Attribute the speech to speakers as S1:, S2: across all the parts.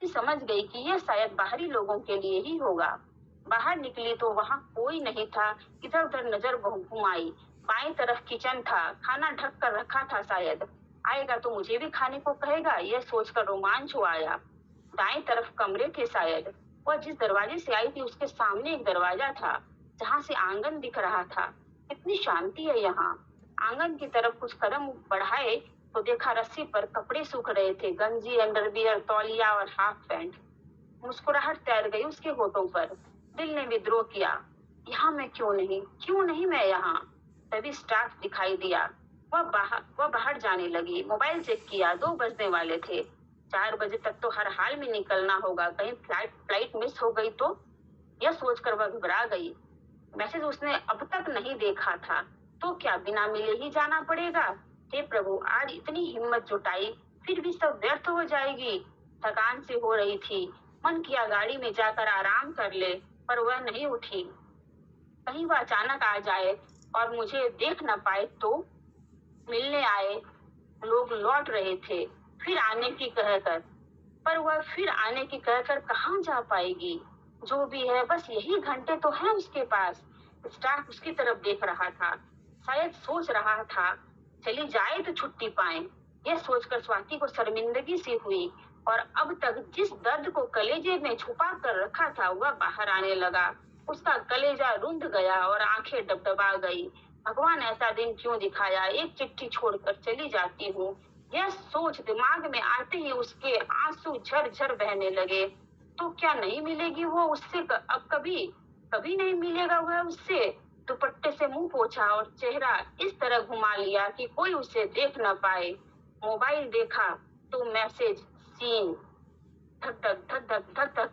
S1: स्वाति समझ गई कि यह शायद बाहरी लोगों के लिए ही होगा। बाहर निकली तो वहां कोई नहीं था। इधर उधर नजर घुमाई। बाएं तरफ किचन था, खाना ढक कर रखा था। शायद आएगा तो मुझे भी खाने को कहेगा, यह सोचकर रोमांच आया। दाएं तरफ कमरे थे। शायद वह जिस दरवाजे से आई थी उसके सामने एक दरवाजा था जहां से आंगन दिख रहा था। कितनी शांति है यहाँ। आंगन की तरफ कुछ कदम बढ़ाए तो देखा रस्सी पर कपड़े सूख रहे थे, गंजी, अंडरवियर, तौलिया और हाफ पैंट। मुस्कुराहट तैर गई उसके होठों पर। दिल ने विद्रोह किया, यहाँ मैं क्यों नहीं मैं यहाँ। तभी स्टाफ दिखाई दिया। वह बाहर जाने लगी। मोबाइल चेक किया, 2 बजने वाले थे। 4 बजे तक तो हर हाल में निकलना होगा, कहीं फ्लाइट मिस हो गई तो। यह सोचकर वह घबरा गई। मैसेज उसने अब तक नहीं देखा था, तो क्या बिना मिले ही जाना पड़ेगा। हे प्रभु, आज इतनी हिम्मत जुटाई, फिर भी सब व्यर्थ हो जाएगी। थकान से हो रही थी। मन किया गाड़ी में जाकर आराम कर ले, पर वह नहीं उठी। कहीं वह अचानक आ जाए और मुझे देख न पाए तो। मिलने आए लोग लौट रहे थे, फिर आने की कहकर, पर वह फिर आने की कहकर कहाँ जा पाएगी। जो भी है, बस यही घंटे तो है उसके पास। स्टाफ उसकी तरफ देख रहा था, शायद सोच रहा था चली जाए तो छुट्टी पाए। यह सोचकर स्वाति को शर्मिंदगी सी हुई और अब तक जिस दर्द को कलेजे में छुपा कर रखा था वह बाहर आने लगा। उसका कलेजा रुंध गया और आंखें डबडबा गई। भगवान, ऐसा दिन क्यों दिखाया, एक चिट्ठी छोड़कर चली जाती हूँ। यह सोच दिमाग में आते ही उसके आंसू झरझर बहने लगे। तो क्या नहीं मिलेगी वो उससे अब कभी नहीं मिलेगा वह उससे। दुपट्टे से मुंह पोंछा और चेहरा इस तरह घुमा लिया कि कोई उसे देख न पाए। मोबाइल देखा तो मैसेज सीन। धक धक धक धक धक धक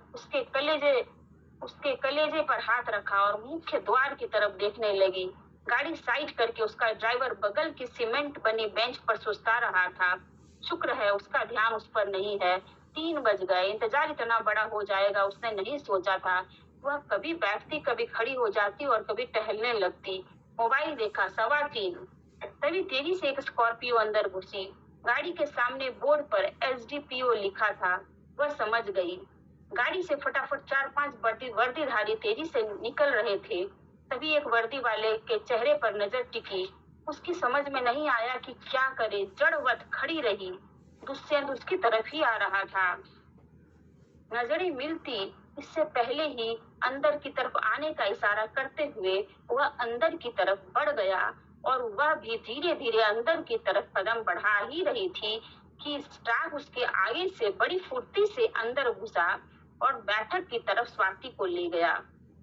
S1: उसके कलेजे पर हाथ रखा और मुख्य द्वार की तरफ देखने लगी। गाड़ी साइड करके उसका ड्राइवर बगल की सीमेंट बनी बेंच पर सुस्ता रहा था। शुक्र है उसका ध्यान उस पर नहीं है। 3 बज गए। इंतजार इतना बड़ा हो जाएगा उसने नहीं सोचा था। वह कभी बैठती, कभी खड़ी हो जाती और कभी टहलने लगती। मोबाइल देखा, 3:15। तभी तेजी से एक स्कॉर्पियो अंदर घुसी। गाड़ी के सामने बोर्ड पर SDPO लिखा था। वह समझ गई। गाड़ी से फटाफट 4-5 वर्दीधारी तेजी से निकल रहे थे। तभी एक वर्दी वाले के चेहरे पर नजर टिकी। उसकी समझ में नहीं आया कि क्या करे। जड़वत खड़ी रही। दुष्यंत उसकी तरफ ही आ रहा था। नजरें मिलती इससे पहले ही अंदर की तरफ आने का इशारा करते हुए वह अंदर की तरफ बढ़ गया और वह भी धीरे धीरे अंदर की तरफ कदम बढ़ा ही रही थी कि स्टाफ उसके आगे से बड़ी फुर्ती से अंदर घुसा और बैठक की तरफ स्वाति को ले गया।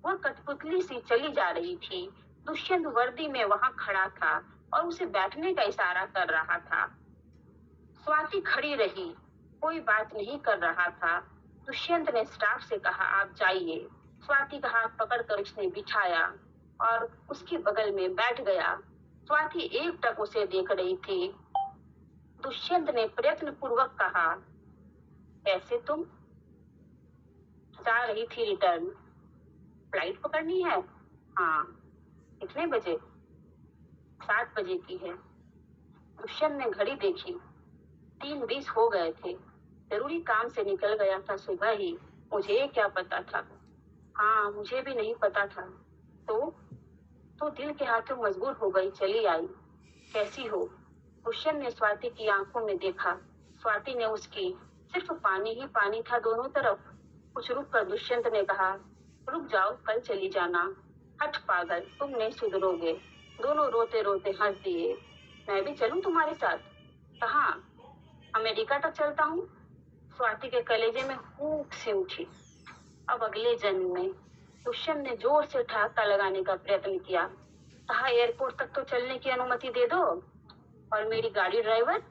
S1: वह कठपुतली सी चली जा रही थी। दुष्यंत वर्दी में वहां खड़ा था और उसे बैठने का इशारा कर रहा था। स्वाति खड़ी रही, कोई बात नहीं कर रहा था। दुष्यंत ने स्टाफ से कहा, आप जाइए। स्वाति का हाथ पकड़कर उसने बिठाया और उसके बगल में बैठ गया। स्वाति एकटक उसे देख रही थी। दुष्यंत ने प्रयत्न पूर्वक कहा, कैसे तुम? जा रही थी रिटर्न। फ्लाइट पकड़नी है? हाँ। कितने बजे? 7 बजे की है। दुष्यंत ने घड़ी देखी, 3:20 हो गए थे। जरूरी काम से निकल गया था सुबह ही। मुझे क्या पता था। हाँ, मुझे भी नहीं पता था। तो दिल के हाथों मजबूर हो गई, चली आई। कैसी हो? दुष्यंत ने स्वाति की आंखों में देखा। स्वाति ने उसकी। सिर्फ पानी ही पानी था दोनों तरफ। कुछ रुक कर दुष्यंत ने कहा, रुक जाओ, कल चली जाना। हट पागल, तुम नहीं सुधरोगे। दोनों रोते रोते हंस दिए। मैं भी चलूं तुम्हारे साथ? कहाँ? अमेरिका तक चलता हूँ। स्वाति के कलेजे में फूंक सी उठी। अब अगले जन्म में। दुष्यंत ने जोर से ठहाका लगाने का प्रयत्न किया। कहा, एयरपोर्ट तक तो चलने की अनुमति दे दो और मेरी गाड़ी ड्राइवर,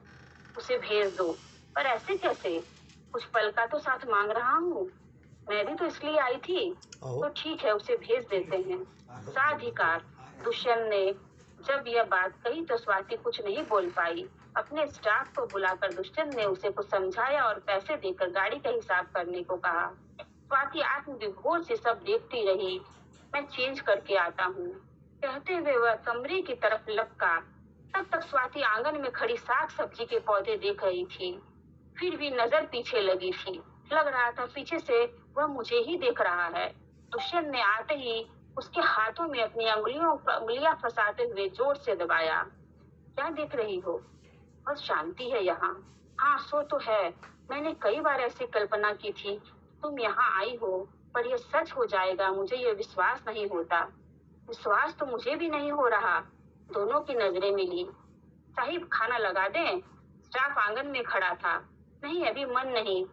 S1: उसे भेज दो। पर ऐसे कैसे? कुछ पल का तो साथ मांग रहा हूँ। मैं भी तो इसलिए आई थी। तो ठीक है, उसे भेज देते हैं। साधिकार। दुष्यंत ने जब यह बात कही तो स्वाति कुछ नहीं बोल पाई। अपने स्टाफ को बुलाकर दुष्यंत ने उसे कुछ समझाया और पैसे देकर गाड़ी का हिसाब करने को कहा। स्वाति आत्मविभोर से सब देखती रही। मैं चेंज करके आता हूँ, कहते हुए वह कमरे की तरफ लपका। तब तक स्वाति आंगन में खड़ी साग सब्जी के पौधे देख रही थी। फिर भी नजर पीछे लगी थी। लग रहा था पीछे से वह मुझे ही देख रहा है। दुष्यंत ने आते ही उसके हाथों में अपनी उंगलियां फंसाते हुए जोर से दबाया। क्या देख रही हो? बस शांति है यहाँ। हाँ, सो तो है। मैंने कई बार ऐसी कल्पना की थी तुम यहाँ आई हो, पर यह सच हो जाएगा मुझे यह विश्वास नहीं होता। विश्वास तो मुझे भी नहीं हो रहा। दोनों की नजरें मिली। साहिब, खाना लगा दें? स्टाफ आंगन में खड़ा था। नहीं, अभी मन नहीं।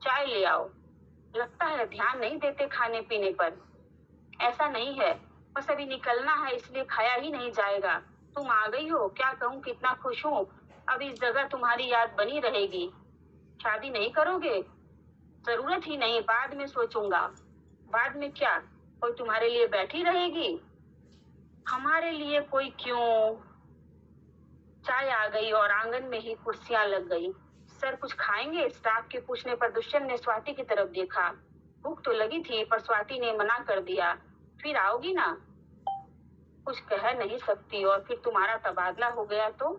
S1: चाय ले आओ। लगता है ध्यान नहीं देते खाने पीने पर। ऐसा नहीं है, बस अभी निकलना है इसलिए खाया ही नहीं जाएगा। तुम आ गई हो, क्या कहूँ कितना खुश हूँ। अब इस जगह तुम्हारी याद बनी रहेगी। शादी नहीं करोगे? जरूरत ही नहीं, बाद में सोचूंगा। बाद में क्या? कोई तुम्हारे लिए बैठी रहेगी? हमारे लिए कोई क्यों? चाय आ गई और आंगन में ही कुर्सियां लग गई। सर, कुछ खाएंगे? स्टाफ के पूछने पर दुष्यंत ने स्वाति की तरफ देखा। भूख तो लगी थी, पर स्वाति ने मना कर दिया। फिर आओगी ना? कुछ कह नहीं सकती, और फिर तुम्हारा तबादला हो गया तो?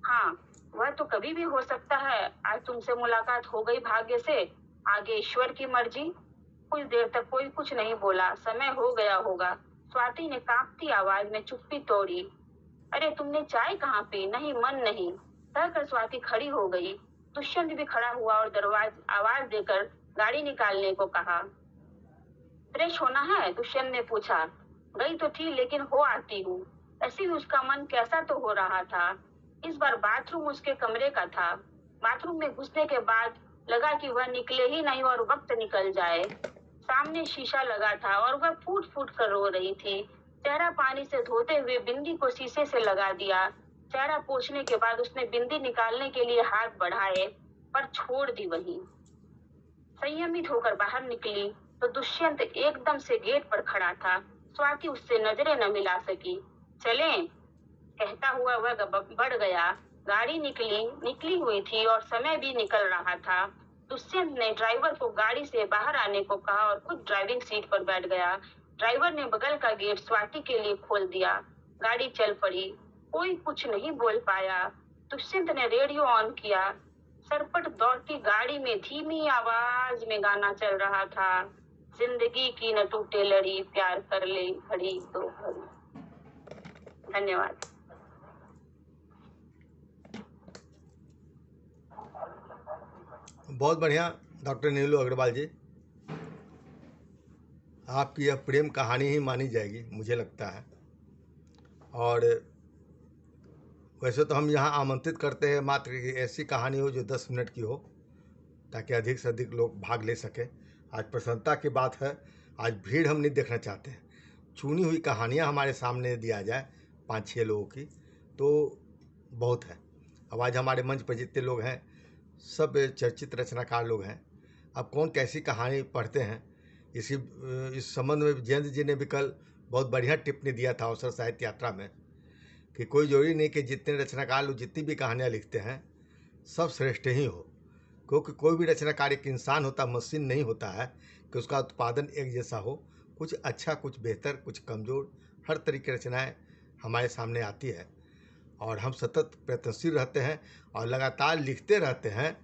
S1: हाँ, वह तो कभी भी हो सकता है। आज तुमसे मुलाकात हो गई भाग्य से, आगे ईश्वर की मर्जी। कुछ देर तक कोई कुछ नहीं बोला। समय हो गया होगा। स्वाति ने कांपती आवाज में चुप्पी तोड़ी। अरे, तुमने चाय कहाँ पी? नहीं, मन नहीं। कहकर स्वाति खड़ी हो गई। दुष्यंत भी खड़ा हुआ और आवाज देकर गाड़ी निकालने को कहा। फ्रेश होना है? दुष्यंत ने पूछा। गई तो थी, लेकिन हो आती हूँ। ऐसे ही उसका मन कैसा तो हो रहा था। इस बार बाथरूम उसके कमरे का था। बाथरूम में घुसने के बाद लगा कि वह निकले ही नहीं और वक्त निकल जाए। सामने शीशा लगा था और वह फूट फूट कर रो रही थी। चेहरा पानी से धोते हुए बिंदी को शीशे से लगा दिया। चेहरा पोंछने के बाद उसने बिंदी निकालने के लिए हाथ बढ़ाए, पर छोड़ दी वहीं। संयमित होकर बाहर निकली तो दुष्यंत एकदम से गेट पर खड़ा था। स्वाति उससे नजरें न मिला सकी। चलें? कहता हुआ वह बढ़ गया। गाड़ी निकली हुई थी और समय भी निकल रहा था। दुष्यंत ने ड्राइवर को गाड़ी से बाहर आने को कहा और खुद ड्राइविंग सीट पर बैठ गया। ड्राइवर ने बगल का गेट स्वाति के लिए खोल दिया। गाड़ी चल पड़ी। कोई कुछ नहीं बोल पाया। दुष्यंत ने रेडियो ऑन किया। सरपट दौड़ती गाड़ी में धीमी आवाज में गाना चल रहा था। जिंदगी की न टूटे लड़ी, प्यार कर ले घड़ी दो घड़ी। धन्यवाद।
S2: बहुत बढ़िया डॉक्टर नीलू अग्रवाल जी, आपकी यह प्रेम कहानी ही मानी जाएगी मुझे लगता है। और वैसे तो हम यहाँ आमंत्रित करते हैं मात्र कि ऐसी कहानी हो जो 10 मिनट की हो, ताकि अधिक से अधिक लोग भाग ले सकें। आज प्रसन्नता की बात है, आज भीड़ हम नहीं देखना चाहते हैं। चुनी हुई कहानियाँ हमारे सामने दिया जाए 5-6 लोगों की तो बहुत है। अब आज हमारे मंच पर जितने लोग हैं सब चर्चित रचनाकार लोग हैं। अब कौन कैसी कहानी पढ़ते हैं, इस संबंध में जयंत जी ने भी कल बहुत बढ़िया टिप्पणी दिया था अवसर साहित्य यात्रा में, कि कोई जरूरी नहीं कि जितने रचनाकार लोग जितनी भी कहानियाँ लिखते हैं सब श्रेष्ठ ही हो, क्योंकि कोई भी रचनाकार एक इंसान होता, मशीन नहीं होता है कि उसका उत्पादन एक जैसा हो। कुछ अच्छा, कुछ बेहतर, कुछ कमज़ोर, हर तरीके की रचनाएँ हमारे सामने आती है और हम सतत प्रयत्नशील रहते हैं और लगातार लिखते रहते हैं।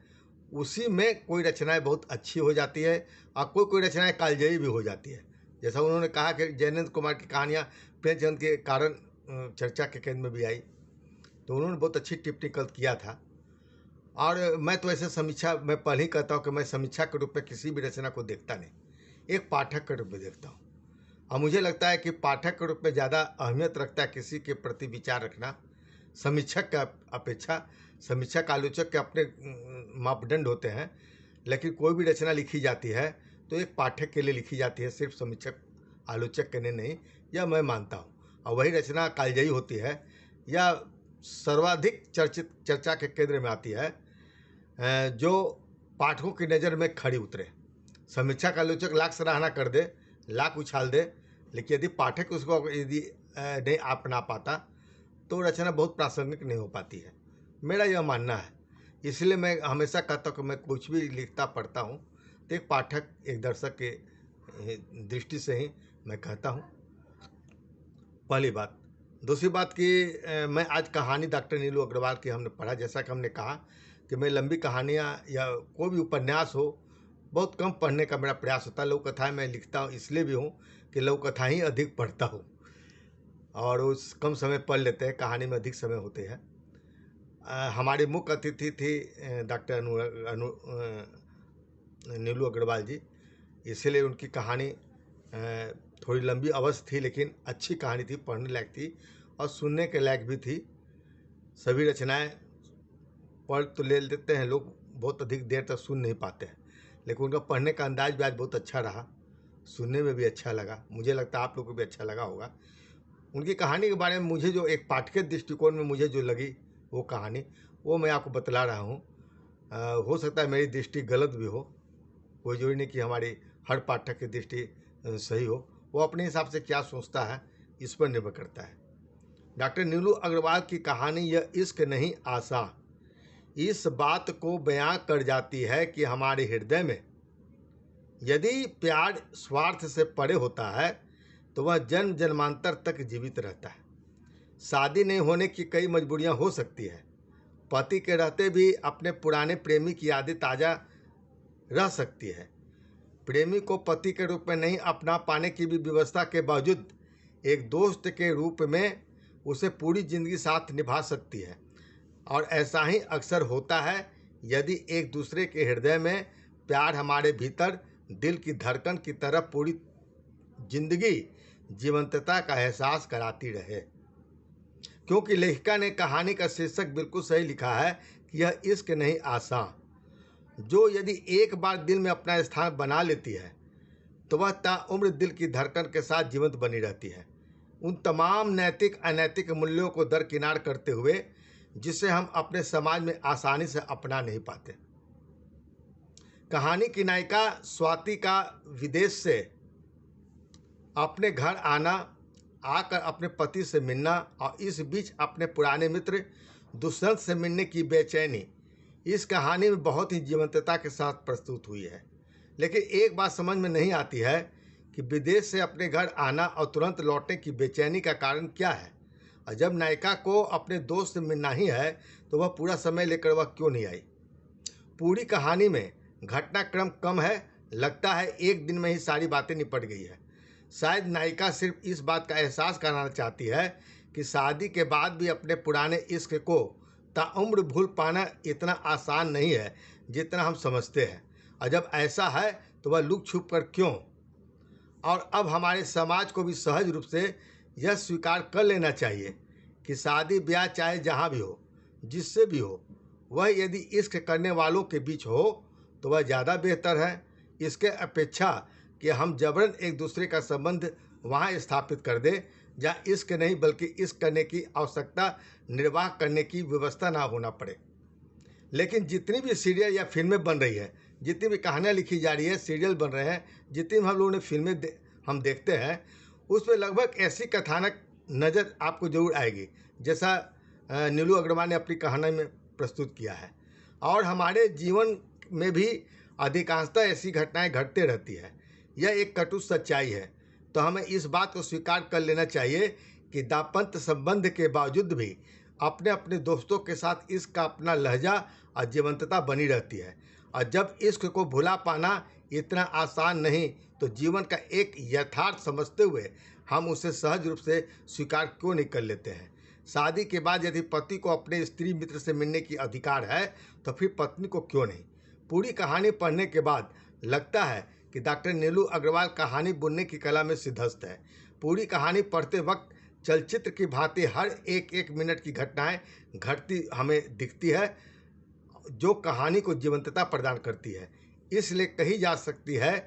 S2: उसी में कोई रचनाएं बहुत अच्छी हो जाती है और कोई रचनाएं कालजयी भी हो जाती है। जैसा उन्होंने कहा कि जयनेंद्र कुमार की कहानियाँ प्रेमचंद के कारण चर्चा के केंद्र में भी आई, तो उन्होंने बहुत अच्छी टिप्पणी कल किया था। और मैं तो ऐसे समीक्षा मैं पहले ही कहता हूँ कि मैं समीक्षा के रूप में किसी भी रचना को देखता नहीं, एक पाठक के रूप में देखता हूँ। और मुझे लगता है कि पाठक के रूप में ज़्यादा अहमियत रखता है किसी के प्रति विचार रखना समीक्षक का अपेक्षा। समीक्षक आलोचक के अपने मापदंड होते हैं, लेकिन कोई भी रचना लिखी जाती है तो एक पाठक के लिए लिखी जाती है, सिर्फ समीक्षक आलोचक के लिए नहीं, यह मैं मानता हूँ। और वही रचना कालजयी होती है या सर्वाधिक चर्चा के केंद्र में आती है जो पाठकों की नज़र में खड़ी उतरे। समीक्षक आलोचक लाख सराहना कर दे, लाख उछाल दे, लेकिन यदि पाठक उसको यदि नहीं अपना पाता तो रचना बहुत प्रासंगिक नहीं हो पाती है, मेरा यह मानना है। इसलिए मैं हमेशा कहता हूँ कि मैं कुछ भी लिखता पढ़ता हूँ तो एक पाठक, एक दर्शक के दृष्टि से ही मैं कहता हूँ, पहली बात। दूसरी बात कि मैं आज कहानी डॉक्टर नीलू अग्रवाल की हमने पढ़ा। जैसा कि हमने कहा कि मैं लंबी कहानियाँ या कोई भी उपन्यास हो बहुत कम पढ़ने का मेरा प्रयास होता है। लघु कथाएँ मैं लिखता हूँ इसलिए भी हूँ कि लघु कथा ही अधिक पढ़ता हूँ और उस कम समय पढ़ लेते हैं, कहानी में अधिक समय होते हैं। हमारी मुख्य अतिथि थी डॉक्टर नीलू अग्रवाल जी, इसीलिए उनकी कहानी थोड़ी लंबी अवश्य थी, लेकिन अच्छी कहानी थी, पढ़ने लायक थी और सुनने के लायक भी थी। सभी रचनाएं पढ़ तो ले लेते हैं लोग, बहुत अधिक देर तक सुन नहीं पाते हैं, लेकिन उनका पढ़ने का अंदाज भी आज बहुत अच्छा रहा, सुनने में भी अच्छा लगा। मुझे लगता है आप लोगों को भी अच्छा लगा होगा। उनकी कहानी के बारे में मुझे जो एक पाठक दृष्टिकोण में मुझे जो लगी वो कहानी, वो मैं आपको बतला रहा हूँ। हो सकता है मेरी दृष्टि गलत भी हो, कोई जरूरी नहीं कि हमारी हर पाठक की दृष्टि सही हो। वो अपने हिसाब से क्या सोचता है इस पर निर्भर करता है। डॉक्टर नीलू अग्रवाल की कहानी यह इश्क नहीं आशा इस बात को बयां कर जाती है कि हमारे हृदय में यदि प्यार स्वार्थ से परे होता है तो वह जन्म जन्मांतर तक जीवित रहता है। शादी नहीं होने की कई मजबूरियां हो सकती है, पति के रहते भी अपने पुराने प्रेमी की यादें ताज़ा रह सकती है। प्रेमी को पति के रूप में नहीं अपना पाने की भी व्यवस्था के बावजूद एक दोस्त के रूप में उसे पूरी जिंदगी साथ निभा सकती है। और ऐसा ही अक्सर होता है यदि एक दूसरे के हृदय में प्यार हमारे भीतर दिल की धड़कन की तरह पूरी जिंदगी जीवंतता का एहसास कराती रहे। क्योंकि लेखिका ने कहानी का शीर्षक बिल्कुल सही लिखा है कि यह इश्क नहीं आशा, जो यदि एक बार दिल में अपना स्थान बना लेती है तो वह ताउम्र दिल की धड़कन के साथ जीवंत बनी रहती है, उन तमाम नैतिक अनैतिक मूल्यों को दरकिनार करते हुए जिसे हम अपने समाज में आसानी से अपना नहीं पाते। कहानी की नायिका स्वाति का विदेश से अपने घर आना, आकर अपने पति से मिलना और इस बीच अपने पुराने मित्र दुष्यंत से मिलने की बेचैनी इस कहानी में बहुत ही जीवंतता के साथ प्रस्तुत हुई है। लेकिन एक बात समझ में नहीं आती है कि विदेश से अपने घर आना और तुरंत लौटने की बेचैनी का कारण क्या है, और जब नायिका को अपने दोस्त से मिलना ही है तो वह पूरा समय लेकर वह क्यों नहीं आई। पूरी कहानी में घटनाक्रम कम है, लगता है एक दिन में ही सारी बातें निपट गई है। शायद नायिका सिर्फ इस बात का एहसास कराना चाहती है कि शादी के बाद भी अपने पुराने इश्क को ताउम्र भूल पाना इतना आसान नहीं है जितना हम समझते हैं, और जब ऐसा है तो वह लुक छुप कर क्यों। और अब हमारे समाज को भी सहज रूप से यह स्वीकार कर लेना चाहिए कि शादी ब्याह चाहे जहाँ भी हो, जिससे भी हो, वह यदि इश्क करने वालों के बीच हो तो वह ज़्यादा बेहतर है, इसके अपेक्षा कि हम जबरन एक दूसरे का संबंध वहाँ स्थापित कर दें जहाँ इश्क नहीं बल्कि इश्क करने की आवश्यकता निर्वाह करने की व्यवस्था ना होना पड़े। लेकिन जितनी भी सीरियल या फिल्में बन रही है, जितनी भी कहानियाँ लिखी जा रही है, सीरियल बन रहे हैं, जितनी भी हम लोगों ने फिल्में हम देखते हैं, उसमें लगभग ऐसी कथानक नज़र आपको जरूर आएगी जैसा नीलू अग्रवाल ने अपनी कहानी में प्रस्तुत किया है। और हमारे जीवन में भी अधिकांशतः ऐसी घटनाएं घटते रहती है। यह एक कटु सच्चाई है, तो हमें इस बात को स्वीकार कर लेना चाहिए कि दाम्पत्य संबंध के बावजूद भी अपने अपने दोस्तों के साथ इश्क का अपना लहजा और जीवंतता बनी रहती है। और जब इश्क को भुला पाना इतना आसान नहीं तो जीवन का एक यथार्थ समझते हुए हम उसे सहज रूप से स्वीकार क्यों नहीं कर लेते हैं। शादी के बाद यदि पति को अपने स्त्री मित्र से मिलने की अधिकार है तो फिर पत्नी को क्यों नहीं। पूरी कहानी पढ़ने के बाद लगता है कि डॉक्टर नीलू अग्रवाल कहानी बुनने की कला में सिद्धस्त है। पूरी कहानी पढ़ते वक्त चलचित्र की भांति हर एक एक मिनट की घटनाएं घटती हमें दिखती है, जो कहानी को जीवंतता प्रदान करती है। इसलिए कही जा सकती है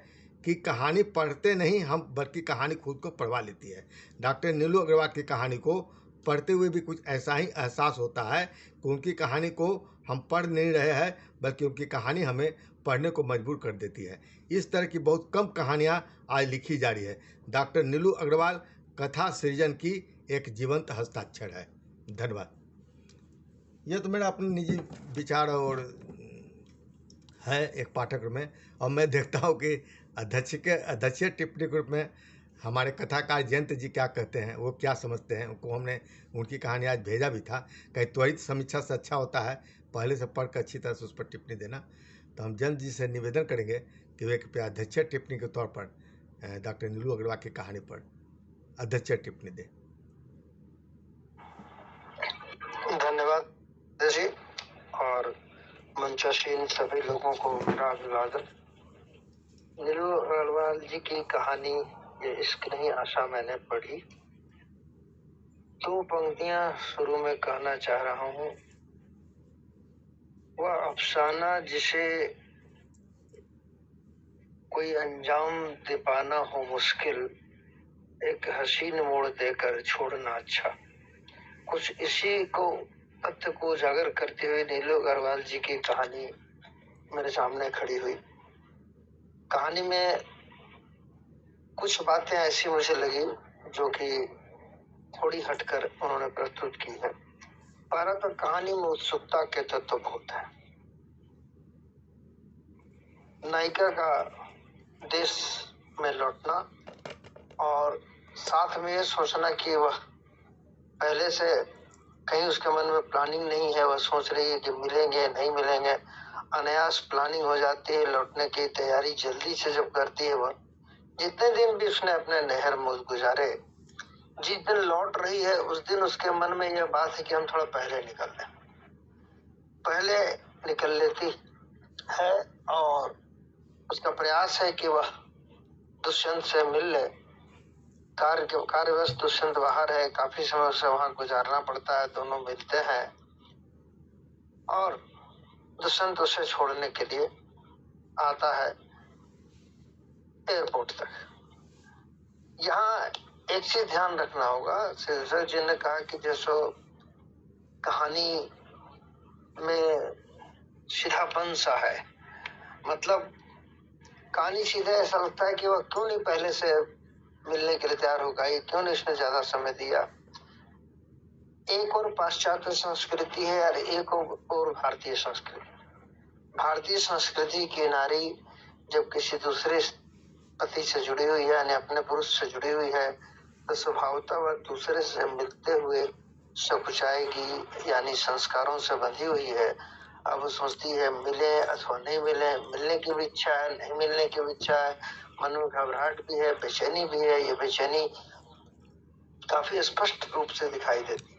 S2: कि कहानी पढ़ते नहीं हम बल्कि कहानी खुद को पढ़वा लेती है। डॉक्टर नीलू अग्रवाल की कहानी को पढ़ते हुए भी कुछ ऐसा ही एहसास होता है कि उनकी कहानी को हम पढ़ नहीं रहे हैं बल्कि उनकी कहानी हमें पढ़ने को मजबूर कर देती है। इस तरह की बहुत कम कहानियाँ आज लिखी जा रही है। डॉक्टर नीलू अग्रवाल कथा सृजन की एक जीवंत हस्ताक्षर है। धन्यवाद। यह तो मेरा अपना निजी विचार और है एक पाठक में, और मैं देखता हूँ कि अध्यक्षीय टिप्पणी के रूप में हमारे कथाकार जयंत जी क्या कहते हैं, वो क्या समझते हैं। उनको हमने उनकी कहानी आज भेजा भी था। कहीं त्वरित समीक्षा से अच्छा होता है पहले से पढ़ कर अच्छी तरह से उस पर टिप्पणी देना। तो हम जयंत जी से निवेदन करेंगे कि वे कृपया अध्यक्ष टिप्पणी के तौर पर डॉक्टर नीलू अग्रवाल की कहानी पर अध्यक्ष टिप्पणी दें।
S3: धन्यवाद जी, और मंचासीन सभी लोगों को मेरा अभिवादन। नीलू अग्रवाल जी की कहानी ये इश्क नहीं आशा मैंने पढ़ी। 2 पंक्तियां शुरू में कहना चाह रहा हूँ। वह अफसाना जिसे कोई अंजाम दे पाना हो मुश्किल, एक हसीन मोड़ देकर छोड़ना अच्छा। कुछ इसी को तथ्य को उजागर करते हुए नीलू अग्रवाल जी की कहानी मेरे सामने खड़ी हुई। कहानी में कुछ बातें ऐसी मुझे लगी जो कि थोड़ी हटकर उन्होंने प्रस्तुत की है। पहला तो कहानी में उत्सुकता के तत्व बहुत है। नायिका का देश में लौटना और साथ में ये सोचना कि वह पहले से कहीं उसके मन में प्लानिंग नहीं है, वह सोच रही है कि मिलेंगे नहीं मिलेंगे, अनायास प्लानिंग हो जाती है। लौटने की तैयारी जल्दी से जब करती है वह, जितने दिन भी उसने अपने नहर में गुजारे, जिस दिन लौट रही है उस दिन उसके मन में यह बात है कि हम थोड़ा पहले निकल लें। पहले निकल लेती है और उसका प्रयास है कि वह दुष्यंत से मिल ले। कार्यवश दुष्यंत बाहर है, काफी समय उसे वहां गुजारना पड़ता है। दोनों मिलते हैं और दुष्यंत उसे छोड़ने के लिए आता है एयरपोर्ट तक। यहाँ एक चीज ध्यान रखना होगा, शीर्षक जी ने कहा कि जैसो कहानी में सीधापन सा है, मतलब कहानी सीधे ऐसा लगता है कि वह क्यों नहीं पहले से मिलने के लिए तैयार होगा, ये क्यों नहीं इसने ज्यादा समय दिया। एक और पाश्चात्य संस्कृति है और एक और भारतीय संस्कृति। भारतीय संस्कृति की नारी जब किसी दूसरे पति से जुड़ी हुई है, यानी अपने पुरुष से जुड़ी हुई है, तो स्वभावतः वह दूसरे से मिलते हुए सकुचाएगी, यानी संस्कारों से बंधी हुई है। अब वो सोचती है मिले अथवा नहीं मिले, मिलने की भी इच्छा है, नहीं मिलने की भी इच्छा है, मन में घबराहट भी है, बेचैनी भी है। ये बेचैनी काफी स्पष्ट रूप से दिखाई देती है।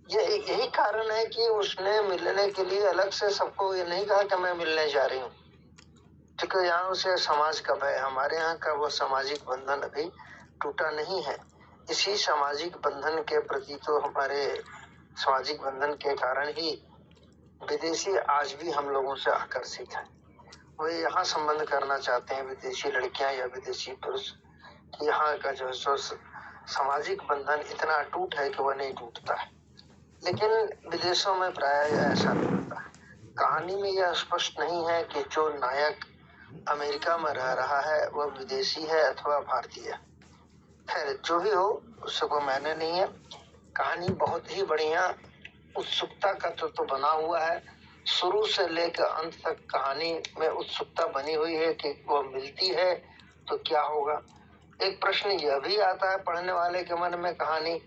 S3: यही कारण है कि उसने मिलने के लिए अलग से सबको ये नहीं कहा कि मैं मिलने जा रही हूँ, क्योंकि यहाँ उसे समाज का भय। हमारे यहाँ का वो सामाजिक बंधन अभी टूटा नहीं है। इसी सामाजिक बंधन के प्रति, तो हमारे सामाजिक बंधन के कारण ही विदेशी आज भी हम लोगों से आकर्षित है। वे यहाँ संबंध करना चाहते हैं, विदेशी लड़कियां या विदेशी पुरुष। यहाँ का जो सामाजिक बंधन इतना अटूट है कि वह नहीं टूटता है, लेकिन विदेशों में प्राय ऐसा नहीं होता है। कहानी में यह स्पष्ट नहीं है कि जो नायक अमेरिका में रह रहा है वह विदेशी है अथवा भारतीय। खैर जो भी हो, उससे कोई मायने नहीं है। कहानी बहुत ही बढ़िया उत्सुकता का तो बना हुआ है। शुरू से लेकर अंत तक कहानी में उत्सुकता बनी हुई है कि वह मिलती है तो क्या होगा। एक प्रश्न यह भी आता है पढ़ने वाले के मन में कहानी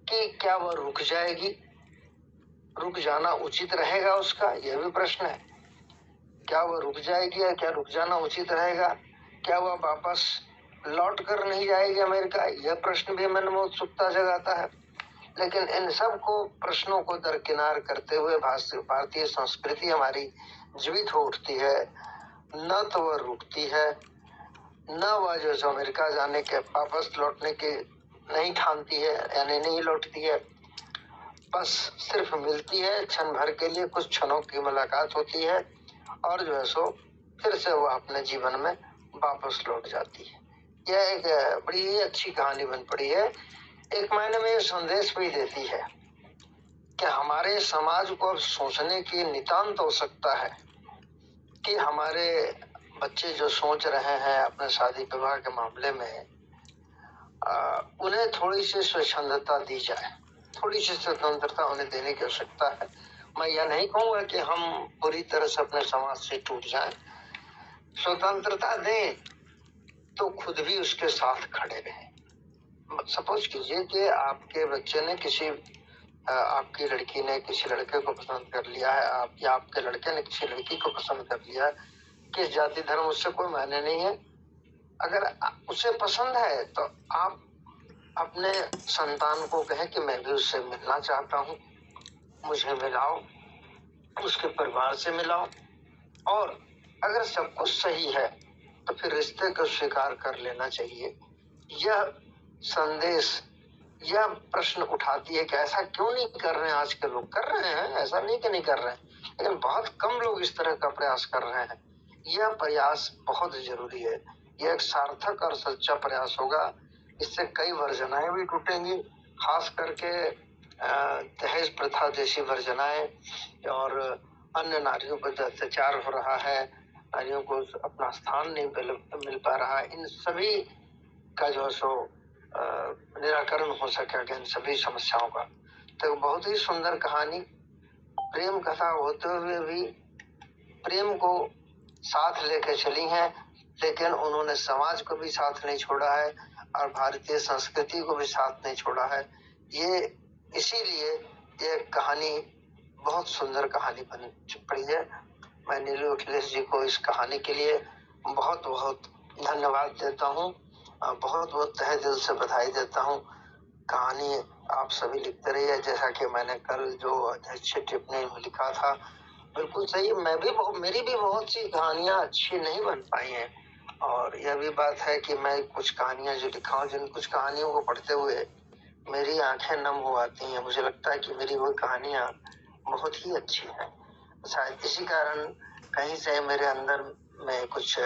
S3: कि क्या वह रुक जाएगी, रुक जाना उचित रहेगा उसका, यह भी प्रश्न है। क्या वह रुक जाएगी या क्या रुक जाना उचित रहेगा? क्या वह वापस लौट कर नहीं जाएगी अमेरिका? यह प्रश्न भी मन में उत्सुकता जगाता है। लेकिन इन सब को प्रश्नों को दरकिनार करते हुए भारतीय संस्कृति हमारी जीवित हो उठती है। न तो वह रुकती है, न वह जो अमेरिका जाने के वापस लौटने की नहीं ठानती है, यानी नहीं लौटती है। बस सिर्फ मिलती है क्षण भर के लिए, कुछ क्षणों की मुलाकात होती है और जो है सो फिर से वह अपने जीवन में वापस लौट जाती है। यह एक बड़ी ही अच्छी कहानी बन पड़ी है। एक मायने में संदेश भी देती है कि हमारे समाज को अब सोचने की नितांत आवश्यकता है कि हमारे बच्चे जो सोच रहे हैं अपने शादी विवाह के मामले में, उन्हें थोड़ी सी स्वच्छंदता दी जाए, थोड़ी सी स्वतंत्रता उन्हें देने की आवश्यकता है। मैं यह नहीं कहूंगा कि हम पूरी तरह से अपने समाज से टूट जाएं। स्वतंत्रता दें तो खुद भी उसके साथ खड़े रहें। सपोज कीजिए कि आपके बच्चे ने आपकी लड़की ने किसी लड़के को पसंद कर लिया है, आप या आपके लड़के ने किसी लड़की को पसंद कर लिया है, किस जाति धर्म, उससे कोई मायने नहीं है। अगर उसे पसंद है तो आप अपने संतान को कहें कि मैं भी उससे मिलना चाहता हूँ, मुझे मिलाओ, उसके परिवार से मिलाओ। और अगर सब कुछ सही है तो फिर रिश्ते को स्वीकार कर लेना चाहिए। यह संदेश, यह प्रश्न उठाती है कि ऐसा क्यों नहीं कर रहे हैं। आज के लोग कर रहे हैं, ऐसा नहीं कि नहीं कर रहे हैं, लेकिन बहुत कम लोग इस तरह का प्रयास कर रहे हैं। यह प्रयास बहुत जरूरी है। यह एक सार्थक और सच्चा प्रयास होगा। इससे कई वर्जनाएं भी टूटेंगी, खास करके दहेज प्रथा जैसी वर्जनाएं और अन्य नारियों पर जो अत्याचार हो रहा है, नारियों को अपना स्थान नहीं मिल पा रहा है, इन सभी का जो सो निराकरण हो सकेगा, इन सभी समस्याओं का। तो बहुत ही सुंदर कहानी, प्रेम कथा होते हुए भी प्रेम को साथ लेके चली है, लेकिन उन्होंने समाज को भी साथ नहीं छोड़ा है और भारतीय संस्कृति को भी साथ नहीं छोड़ा है। ये इसीलिए ये कहानी बहुत सुंदर कहानी बन पड़ी है। मैं नीलू अखिलेश जी को इस कहानी के लिए बहुत बहुत धन्यवाद देता हूँ, बहुत बहुत तहे दिल से बधाई देता हूँ। कहानी आप सभी लिखते रहिए, जैसा कि मैंने कल जो अच्छी टिप्पणी में लिखा था, बिल्कुल सही। मेरी भी बहुत सी कहानियां अच्छी नहीं बन पाई हैं, और यह भी बात है कि मैं कुछ कहानियां जो लिखा हूँ, जिन कुछ कहानियों को पढ़ते हुए मेरी आंखें नम हो आती हैं। मुझे लगता है कि मेरी वो कहानियां बहुत ही अच्छी हैं। शायद इसी कारण कहीं से मेरे अंदर में कुछ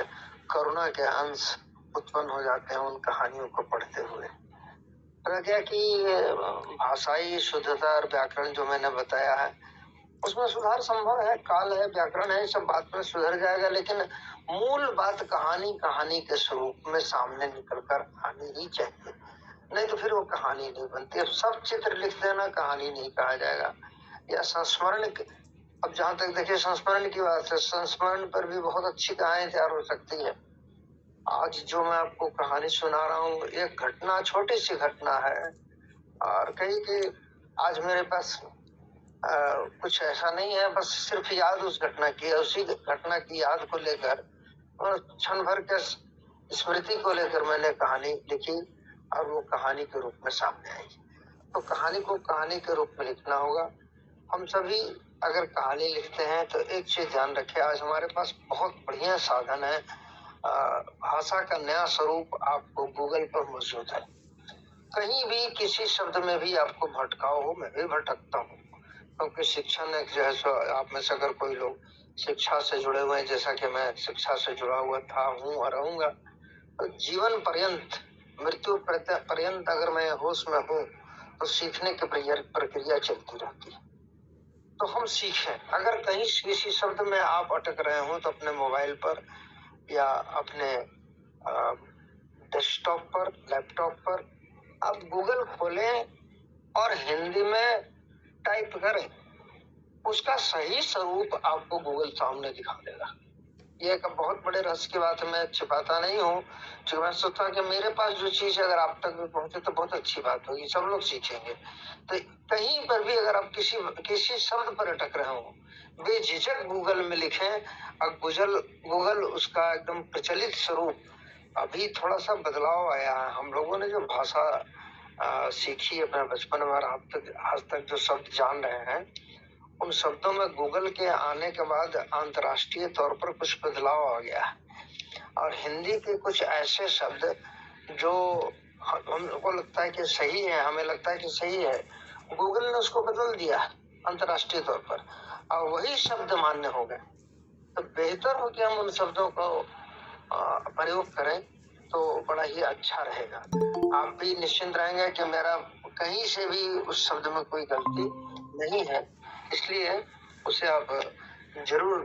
S3: करुणा के अंश उत्पन्न हो जाते हैं उन कहानियों को पढ़ते हुए। प्रज्ञा की भाषाई शुद्धता और व्याकरण जो मैंने बताया है, उसमें सुधार संभव है। काल है, व्याकरण है, सब बात में सुधर जाएगा, लेकिन मूल बात कहानी के स्वरूप में सामने निकल कर आनी ही चाहिए, नहीं तो फिर वो कहानी नहीं बनती। अब सब चित्र लिख देना कहानी नहीं कहा जाएगा। या संस्मरण, अब जहां तक देखिए संस्मरण की बात है, संस्मरण पर भी बहुत अच्छी कहानी तैयार हो सकती है। आज जो मैं आपको कहानी सुना रहा हूँ, एक घटना, छोटी सी घटना है, और कहीं कि आज मेरे पास कुछ ऐसा नहीं है, बस सिर्फ याद उस घटना की है। उसी घटना की याद को लेकर और क्षण भर के स्मृति को लेकर मैंने कहानी लिखी, और वो कहानी के रूप में सामने आई। तो कहानी को कहानी के रूप में लिखना होगा। हम सभी अगर कहानी लिखते हैं तो एक चीज ध्यान रखें, आज हमारे पास बहुत बढ़िया साधन है। भाषा का नया स्वरूप आपको गूगल पर मौजूद है। कहीं भी किसी शब्द में भी आपको भटकाव हो, मैं भी भटकता हूँ, क्योंकि शिक्षण एक जो है सो, आप में से अगर कोई लोग शिक्षा से जुड़े हुए हैं, जैसा कि मैं शिक्षा से जुड़ा हुआ था, हूँ और रहूंगा, तो जीवन पर्यंत, मृत्यु पर्यंत अगर मैं होश में हूँ तो सीखने की प्रक्रिया चलती रहती है। तो हम सीखें। अगर कहीं किसी शब्द में आप अटक रहे हो तो अपने मोबाइल पर या अपने डेस्कटॉप पर, लैपटॉप पर आप गूगल खोलें और हिंदी में टाइप करें, उसका सही स्वरूप आपको गूगल सामने दिखा देगा। ये एक बहुत बड़े रहस्य की बात है, मैं छिपाता नहीं हूँ, क्योंकि मैं सोचता हूँ कि मेरे पास जो चीज अगर आप तक भी पहुंचे तो बहुत अच्छी बात होगी, सब लोग सीखेंगे। तो कहीं पर भी अगर आप किसी शब्द पर अटक रहे हो, बेझिझक गूगल में लिखें, और गूगल उसका एकदम प्रचलित स्वरूप, अभी थोड़ा सा बदलाव आया है। हम लोगों ने जो भाषा सीखी अपने बचपन में और आज तक जो शब्द जान रहे हैं, उन शब्दों में गूगल के आने के बाद अंतर्राष्ट्रीय तौर पर कुछ बदलाव आ गया है, और हिंदी के कुछ ऐसे शब्द जो हमको लगता है कि सही है, हमें लगता है कि सही है, गूगल ने उसको बदल दिया अंतर्राष्ट्रीय तौर पर, और वही शब्द मान्य हो गए। तो बेहतर हो कि हम उन शब्दों को प्रयोग करें तो बड़ा ही अच्छा रहेगा। आप भी निश्चिंत रहेंगे कि मेरा कहीं से भी उस शब्द में कोई गलती नहीं है, इसलिए उसे आप जरूर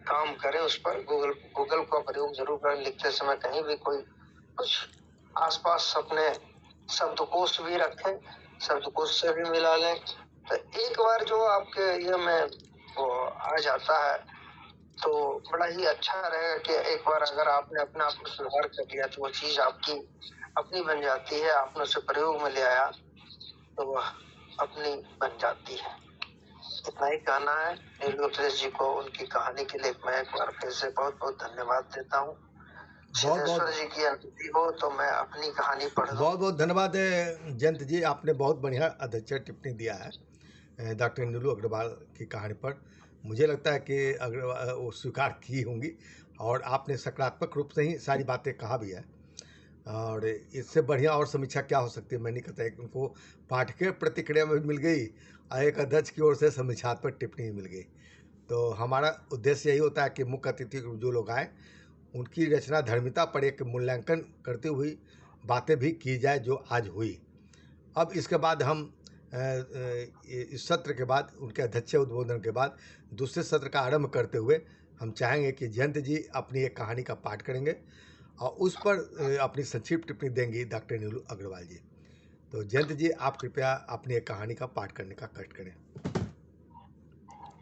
S3: काम करें, उस पर गूगल का प्रयोग जरूर करें। लिखते समय कहीं भी कोई कुछ आसपास अपने शब्दकोश भी रखें, शब्दकोश से भी मिला लें। तो एक बार जो आपके ये में वो आ जाता है तो बड़ा ही अच्छा रहेगा कि एक बार अगर आपने अपने आप को सुधार कर लिया तो वो चीज आपकी अपनी बन जाती है। आपने उसे प्रयोग में ले आया तो वह अपनी बन जाती है। इतना ही कहना है। नीलू अखिलेश जी को उनकी कहानी के लिए मैं एक बार फिर से बहुत बहुत धन्यवाद देता हूँ।
S2: बहुत बहुत
S3: सिद्धेश्वर जी की अनुमति हो तो मैं अपनी कहानी पढ़ लूं।
S2: बहुत बहुत धन्यवाद जयंत जी, आपने बहुत बढ़िया अध्यक्ष टिप्पणी दिया है डॉक्टर नीलू अग्रवाल की कहानी पर। मुझे लगता है कि अग्रवाल वो स्वीकार की होंगी और आपने सकारात्मक रूप से ही सारी बातें कहा भी है। और इससे बढ़िया और समीक्षा क्या हो सकती है। मैं नहीं कहता कि उनको पाठकीय प्रतिक्रिया में मिल गई और एक अध्यक्ष की ओर से समीक्षात्मक टिप्पणी मिल गई। तो हमारा उद्देश्य यही होता है कि मुख्य अतिथि जो लोग आए उनकी रचना धर्मिता पर एक मूल्यांकन करते हुए बातें भी की जाए जो आज हुई। अब इसके बाद हम इस सत्र के बाद उनके अध्यक्ष उद्बोधन के बाद दूसरे सत्र का आरंभ करते हुए हम चाहेंगे कि जयंत जी अपनी एक कहानी का पाठ करेंगे और उस पर अपनी संक्षिप्त टिप्पणी देंगी डॉक्टर नीलू अग्रवाल जी। तो जयंत जी, आप कृपया अपनी एक कहानी का पाठ करने का कष्ट करें।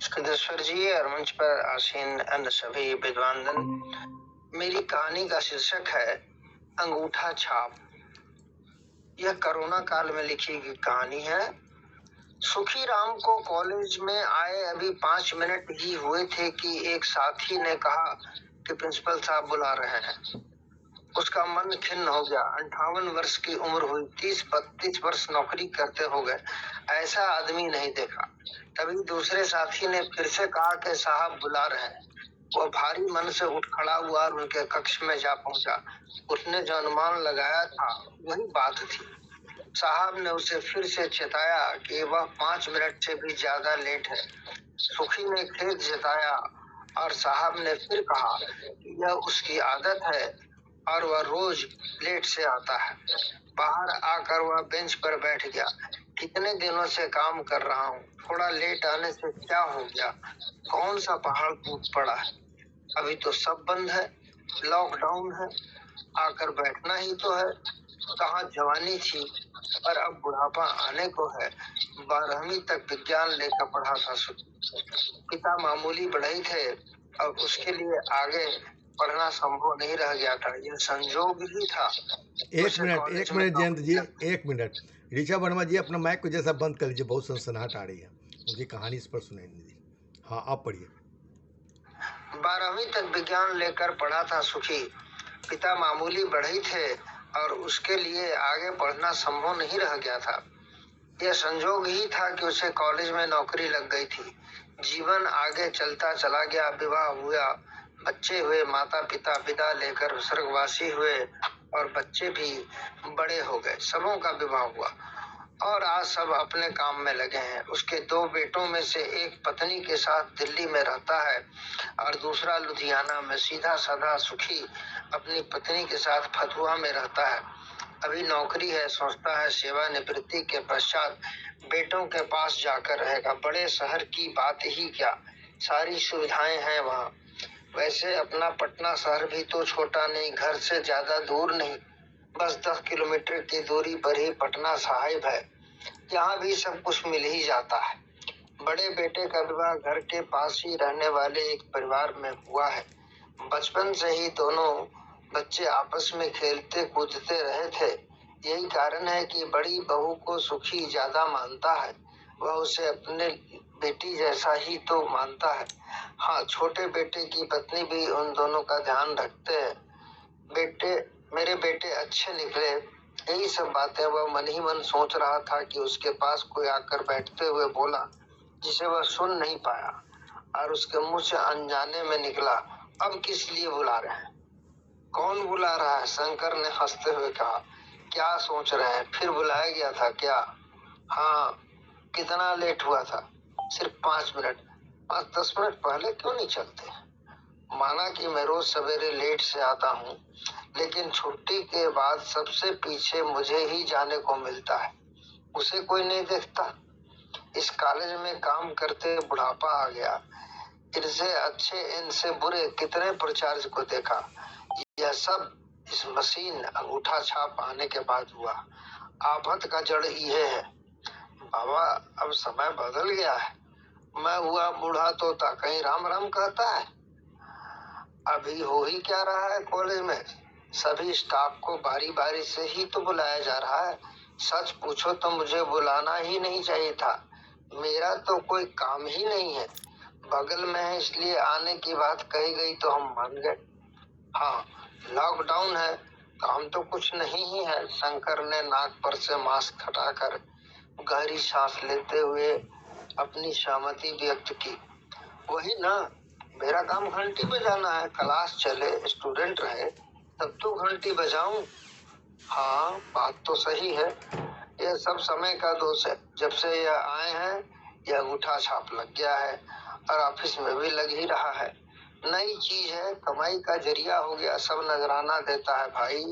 S3: सिद्धेश्वर जी और मंच पर आसीन अन्य सभी विद्वानजन, मेरी कहानी का शीर्षक है अंगूठा छाप। यह कोरोना काल में लिखी गई कहानी है। सुखी राम को कॉलेज में आए अभी 5 मिनट ही हुए थे कि एक साथी ने कहा कि प्रिंसिपल साहब बुला रहे हैं। उसका मन खिन्न हो गया। 58 वर्ष की उम्र हुई, 30-32 वर्ष नौकरी करते हो गए, ऐसा आदमी नहीं देखा। तभी दूसरे साथी ने फिर से कहा कि साहब बुला रहे हैं। वह भारी मन से उठ खड़ा हुआ और उनके कक्ष में जा पहुंचा। उसने जो अनुमान लगाया था वही बात थी। साहब ने उसे फिर से चेताया कि वह 5 मिनट से भी ज्यादा लेट है। सुखी ने खेद जताया और साहब ने फिर कहा कि यह उसकी आदत है और वह रोज लेट से आता है। बाहर आकर वह बेंच पर बैठ गया। कितने दिनों से काम कर रहा हूँ, थोड़ा लेट आने से क्या हो गया? कौन सा पहाड़ टूट पड़ा है? अभी तो सब बंद है, लॉकडाउन है, आकर बैठना ही तो है। कहाँ जवानी थी और अब बुढ़ापा आने को है। 12वीं तक विज्ञान लेकर पढ़ा था। पिता मामूली बढ़ई थे और उसके लिए आगे पढ़ना संभव नहीं रह गया था। यह संजोग ही था।
S2: एक मिनट जयंत जी, एक मिनट। ऋचा वर्मा जी, अपना माइक को जैसा बंद कर लीजिए, बहुत सनसनाहट आ रही है। उनकी कहानी इस पर सुनाई दी। हाँ, आप पढ़िए।
S3: 12वीं तक विज्ञान लेकर पढ़ा था सुखी। पिता मामूली बढ़ई थे और उसके लिए आगे पढ़ना संभव नहीं रह गया था। यह संजोग ही था कि उसे कॉलेज में नौकरी लग गई थी। जीवन आगे चलता चला गया। विवाह हुआ, बच्चे हुए, माता पिता विदा लेकर स्वर्गवासी हुए और बच्चे भी बड़े हो गए। सबों का विवाह हुआ और आज सब अपने काम में लगे हैं। उसके 2 बेटों में से एक पत्नी के साथ दिल्ली में रहता है और दूसरा लुधियाना में। सीधा साधा सुखी अपनी पत्नी के साथ फतुहा में रहता है। अभी नौकरी है, सोचता है सेवानिवृत्ति के पश्चात बेटों के पास जाकर रहेगा। बड़े शहर की बात ही क्या, सारी सुविधाएं हैं वहाँ। वैसे अपना पटना शहर भी तो छोटा नहीं, घर से ज्यादा दूर नहीं, बस 10 किलोमीटर की दूरी पर ही पटना साहिब है। यहाँ भी सब कुछ मिल ही जाता है। बड़े बेटे का विवाह घर के पास ही रहने वाले एक परिवार में हुआ है। बचपन से ही दोनों बच्चे आपस में खेलते कूदते रहे थे। यही कारण है कि बड़ी बहू को सुखी ज्यादा मानता है। वह उसे अपने बेटी जैसा ही तो मानता है। हाँ, छोटे बेटे की पत्नी भी उन दोनों का ध्यान रखते हैं। मेरे बेटे अच्छे निकले, यही सब बातें वह मन ही मन सोच रहा था कि उसके पास कोई आकर बैठते हुए बोला, जिसे वह सुन नहीं पाया और उसके मुंह से अनजाने में निकला, अब किस लिए बुला रहे हैं? कौन बुला रहा है? शंकर ने हंसते हुए कहा। क्या सोच रहे हैं? फिर बुलाया गया था क्या? हाँ। कितना लेट हुआ था? सिर्फ 5 मिनट। 5-10 मिनट पहले क्यों नहीं चलते? माना कि मैं रोज सवेरे लेट से आता हूँ, लेकिन छुट्टी के बाद सबसे पीछे मुझे ही जाने को मिलता है। उसे कोई नहीं देखता। इस कॉलेज में काम करते बुढ़ापा आ गया। इनसे अच्छे इनसे बुरे कितने प्रचार्य को देखा। यह सब इस मशीन अंगूठा छाप आने के बाद हुआ। आफत का जड़ यह है। बाबा, अब समय बदल गया है। मैं हुआ बूढ़ा तोता, कहीं राम राम कहता है। अभी हो ही क्या रहा है कॉलेज में? सभी स्टाफ को बारी बारी से ही तो बुलाया जा रहा है। सच पूछो तो मुझे बुलाना ही नहीं चाहिए था। मेरा तो कोई काम ही नहीं है, बगल में है इसलिए आने की बात कही गई तो हम मान गए। हाँ, लॉकडाउन है तो हम तो कुछ नहीं ही है। शंकर ने नाक पर से मास्क हटाकर गहरी सांस लेते हुए अपनी सहमति व्यक्त की। वही ना, मेरा काम घंटी बजाना है। क्लास चले, स्टूडेंट रहे तब तो घंटी बजाऊं। हाँ, बात तो सही है। यह सब समय का दोष है। जब से यह आए हैं यह अंगूठा छाप लग गया है और ऑफिस में भी लग ही रहा है। नई चीज है, कमाई का जरिया हो गया, सब नजराना देता है भाई।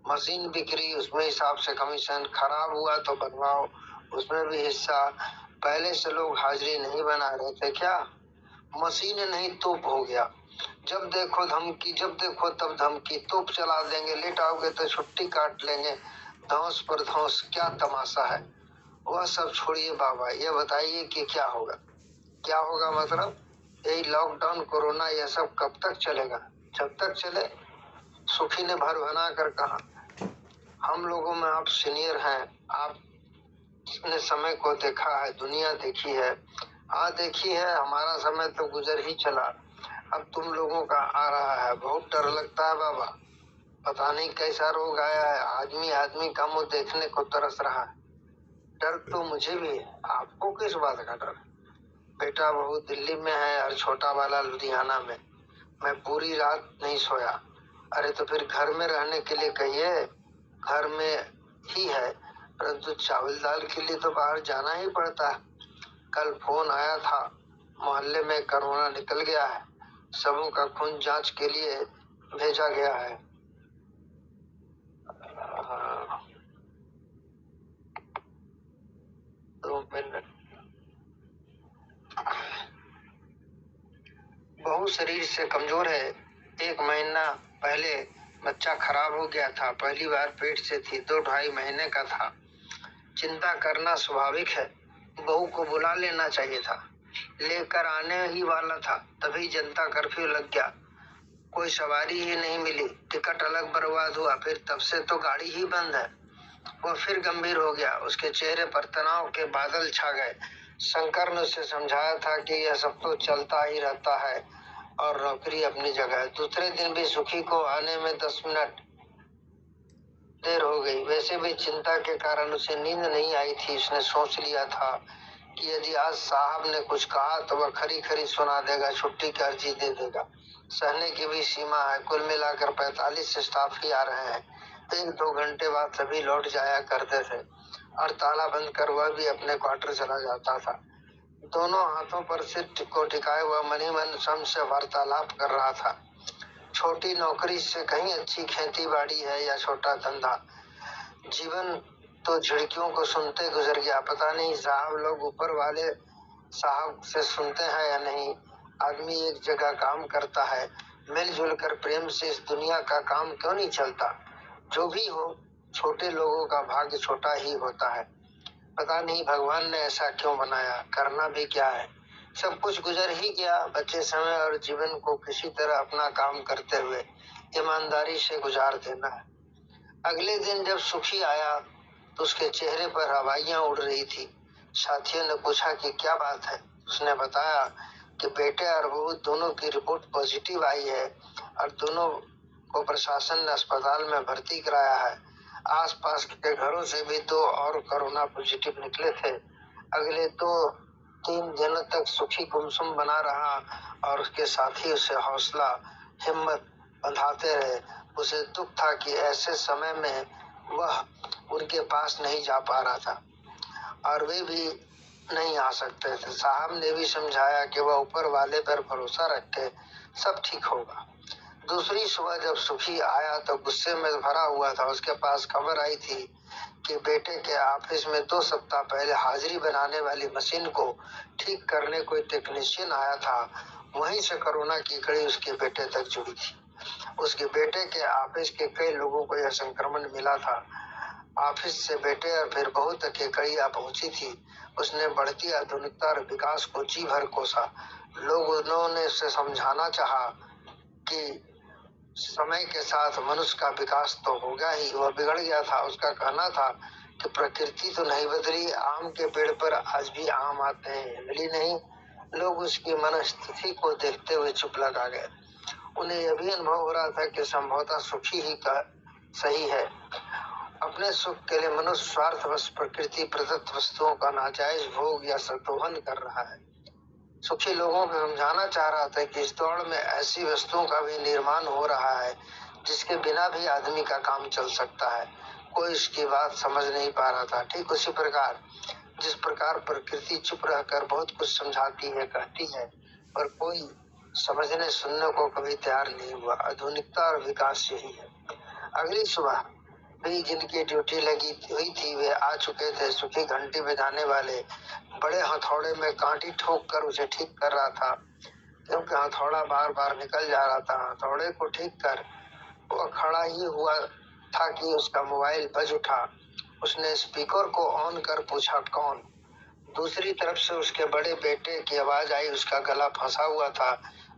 S3: मशीन बिक्री, उसमें हिसाब से कमीशन, खराब हुआ तो बनवाओ, उसमें भी हिस्सा। पहले से लोग हाजिरी नहीं बना रहे थे क्या? मशीन नहीं तोप हो गया। जब देखो धमकी, जब देखो तब धमकी, तोप चला देंगे, लेट आओगे तो छुट्टी काट लेंगे। धौंस पर धौंस, क्या तमाशा है। वह सब छोड़िए बाबा, ये बताइए कि क्या होगा? क्या होगा मतलब? यही लॉकडाउन, कोरोना, यह सब कब तक चलेगा? जब तक चले। सुखी ने भर बना कर कहा, हम लोगों में आप सीनियर हैं, आपने समय को देखा है, दुनिया देखी है। हाँ देखी है, हमारा समय तो गुजर ही चला, अब तुम लोगों का आ रहा है। बहुत डर लगता है बाबा, पता नहीं कैसा रोग आया है, आदमी आदमी का मुंह देखने को तरस रहा है। डर तो मुझे भी है, आपको किस बात का डर? बेटा बहू दिल्ली में है और छोटा वाला लुधियाना में। मैं पूरी रात नहीं सोया। अरे तो फिर घर में रहने के लिए कहिए, घर में ही है, परंतु चावल दाल के लिए तो बाहर जाना ही पड़ता है। कल फोन आया था, मोहल्ले में कोरोना निकल गया है, सबों का खून जांच के लिए भेजा गया है। 2 मिनट। बहू शरीर से कमजोर है, 1 महीना पहले बच्चा खराब हो गया था, पहली बार पेट से थी, 2-2.5 महीने का था। चिंता करना स्वाभाविक है, बहू को बुला लेना चाहिए था, लेकर आने ही वाला था, तभी जनता कर्फ्यू लग गया, कोई सवारी ही नहीं मिली, टिकट अलग बर्बाद हुआ, फिर तब से तो गाड़ी ही बंद है। वो फिर गंभीर हो गया, उसके चेहरे पर तनाव के बादल छा गए। शंकर ने उसे समझाया था कि यह सब तो चलता ही रहता है और नौकरी अपनी जगह है। दूसरे दिन भी सुखी को आने में 10 मिनट देर हो गई। वैसे भी चिंता के कारण उसे नींद नहीं आई थी। उसने सोच लिया था कि यदि आज साहब ने कुछ कहा तो वह खरी खरी सुना देगा, छुट्टी की अर्जी दे देगा। सहने की भी सीमा है। कुल मिलाकर 45 स्टाफ ही आ रहे हैं। 1-2 घंटे बाद सभी लौट जाया करते थे और ताला बंद कर वह भी अपने क्वार्टर चला जाता था। दोनों हाथों पर सिर को टिकाए हुआ मन ही मन स्वयं से वार्तालाप कर रहा था। छोटी नौकरी से कहीं अच्छी खेती बाड़ी है या छोटा धंधा। जीवन तो झिड़कियों को सुनते गुजर गया। पता नहीं साहब लोग ऊपर वाले साहब से सुनते हैं या नहीं। आदमी एक जगह काम करता है, मिलजुल कर प्रेम से इस दुनिया का काम क्यों नहीं चलता? जो भी हो, छोटे लोगों का भाग्य छोटा ही होता है। पता नहीं भगवान ने ऐसा क्यों बनाया, करना भी क्या है। सब कुछ गुजर ही गया। बचे समय और जीवन को किसी तरह अपना काम करते हुए ईमानदारी से गुजार देना है। अगले दिन जब सुखी आया तो उसके चेहरे पर हवाइयां उड़ रही थी। साथियों ने पूछा कि क्या बात है। उसने बताया कि बेटे और बहू दोनों की रिपोर्ट पॉजिटिव आई है और दोनों को प्रशासन ने अस्पताल में भर्ती कराया है। आसपास के घरों से भी 2 और कोरोना पॉजिटिव निकले थे। अगले 2-3 दिनों तक सुखी गुमसुम बना रहा और उसके साथी उसे हौसला हिम्मत बंधाते रहे। उसे दुख था कि ऐसे समय में वह उनके पास नहीं जा पा रहा था और वे भी नहीं आ सकते थे। साहब ने भी समझाया कि वह ऊपर वाले पर भरोसा रखे, सब ठीक होगा। दूसरी सुबह जब सुखी आया तो गुस्से में भरा हुआ था। उसके पास खबर आई थी कि बेटे के ऑफिस में 2 सप्ताह पहले हाजिरी बनाने वाली मशीन को ठीक करने कोई टेक्नीशियन आया था। वहीं से कोरोना की कड़ी उसके बेटे तक जुड़ी थी। उसके बेटे के ऑफिस के कई लोगों को यह संक्रमण मिला था। ऑफिस से बेटे और फिर बहू तक ये कड़िया पहुंची थी। उसने बढ़ती आधुनिकता और विकास को जी भर कोसा। लोगों ने उसे समझाना चाहा कि समय के साथ मनुष्य का विकास तो होगा ही, वह बिगड़ गया था। उसका कहना था कि प्रकृति तो नहीं बदली, आम के पेड़ पर आज भी आम आते हैं, मिली नहीं। लोग उसकी मनस्थिति को देखते हुए चुप लगा गए। उन्हें यह भी अनुभव हो रहा था कि संभवतः सुखी ही का सही है। अपने सुख के लिए मनुष्य स्वार्थवश प्रकृति प्रदत्त वस्तुओं का नाजायज भोग या सदोहन कर रहा है। सुखी लोगों को समझाना चाह रहा था कि इस दौड़ में ऐसी वस्तुओं का भी निर्माण हो रहा है जिसके बिना भी आदमी का काम चल सकता है। कोई इसकी बात समझ नहीं पा रहा था। ठीक उसी प्रकार जिस प्रकार प्रकृति चुप रहकर बहुत कुछ समझाती है, कहती है, पर कोई समझने सुनने को कभी तैयार नहीं हुआ। आधुनिकता और विकास यही है। अगली सुबह भी जिनकी ड्यूटी लगी हुई थी वे आ चुके थे। सुखी घंटी बजाने वाले बड़े हथौड़े में कांटी ठोक कर उसे ठीक कर रहा था, क्योंकि हथौड़ा बार बार निकल जा रहा था। हथौड़े को ठीक कर वह खड़ा ही हुआ था कि उसका मोबाइल बज उठा। उसने स्पीकर को ऑन कर पूछा, कौन? दूसरी तरफ से उसके बड़े बेटे की आवाज आई। उसका गला फंसा हुआ था।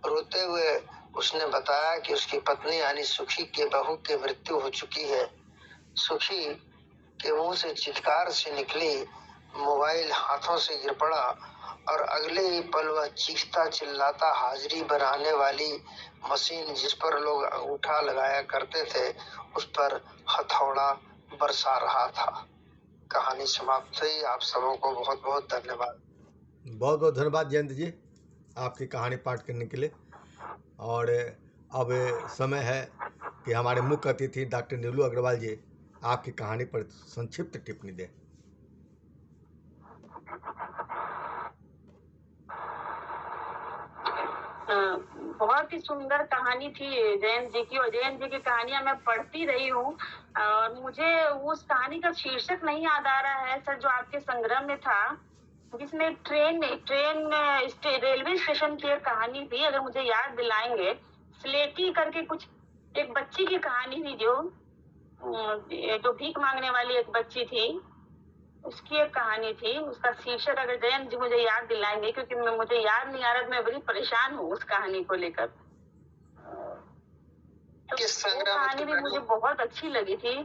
S3: रोते हुए उसने बताया कि उसकी पत्नी यानी सुखी के बहू की मृत्यु हो चुकी है। सुखी के मुंह से चित्कार से निकली, मोबाइल हाथों से गिर पड़ा और अगले ही पल वह चीखता चिल्लाता हाजिरी बनाने वाली मशीन जिस पर लोग अंगूठा लगाया करते थे उस पर हथौड़ा बरसा रहा था। कहानी समाप्त हुई। आप सबों को बहुत बहुत धन्यवाद।
S2: बहुत बहुत धन्यवाद जयंत जी आपकी कहानी पाठ करने के लिए। और अब समय है कि हमारे मुख्य अतिथि डॉक्टर नीलू अग्रवाल जी आपकी कहानी पर संक्षिप्त टिप्पणी दें।
S1: बहुत ही सुंदर कहानी थी जयंत जी की, और जयंत जी की कहानियां मैं पढ़ती रही हूँ और मुझे उस कहानी का शीर्षक नहीं याद आ रहा है सर, जो आपके संग्रह में था, जिसमें ट्रेन रेलवे स्टेशन की एक कहानी थी, अगर मुझे याद दिलाएंगे। स्लेटी करके कुछ एक बच्ची की कहानी थी, जो भीख मांगने वाली एक बच्ची थी, उसकी एक कहानी थी। उसका शीर्षक अगर जयंत जी मुझे याद दिलाएंगे, क्योंकि मुझे याद नहीं आ रहा, मैं बड़ी परेशान हूँ उस कहानी को लेकर। तो
S3: किस
S1: वो
S3: संग्रह में
S1: कहानी भी मुझे बहुत अच्छी लगी थी।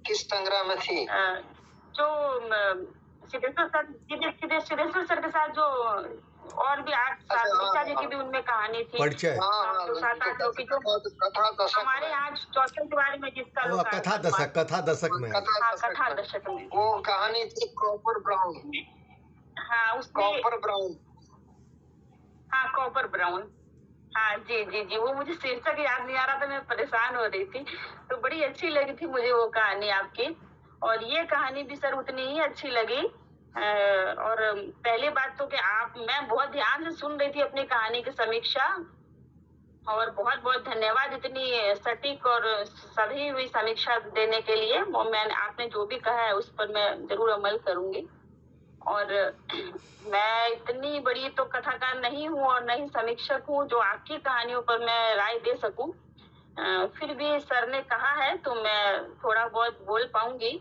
S3: किस संग्रह में थी?
S1: जो सिद्धेश्वर सर के साथ जो और भी 8-7 ऋचा जी की भी उनमें कहानी थी।
S2: परिचय
S1: तो 7-8 लोग की जो हमारे यहाँ चौथे के में जिसका
S2: कथा दशक में
S1: कथा दशक में
S3: वो कहानी थी कॉपर ब्राउन।
S1: हाँ, उसमें
S3: कॉपर ब्राउन।
S1: हाँ, कॉपर ब्राउन। हाँ जी जी जी, वो मुझे शीर्षक याद नहीं आ रहा था, मैं परेशान हो रही थी। तो बड़ी अच्छी लगी थी मुझे वो कहानी आपकी, और ये कहानी भी सर उतनी ही अच्छी लगी। और पहली बात तो कि मैं बहुत ध्यान से सुन रही थी अपनी कहानी की समीक्षा, और बहुत बहुत धन्यवाद इतनी सटीक और सही हुई समीक्षा देने के लिए। आपने जो भी कहा है उस पर मैं जरूर अमल करूंगी। और मैं इतनी बड़ी तो कथाकार नहीं हूँ और नहीं समीक्षक हूँ जो आपकी कहानियों पर मैं राय दे सकूं। फिर भी सर ने कहा है तो मैं थोड़ा बहुत बोल पाऊंगी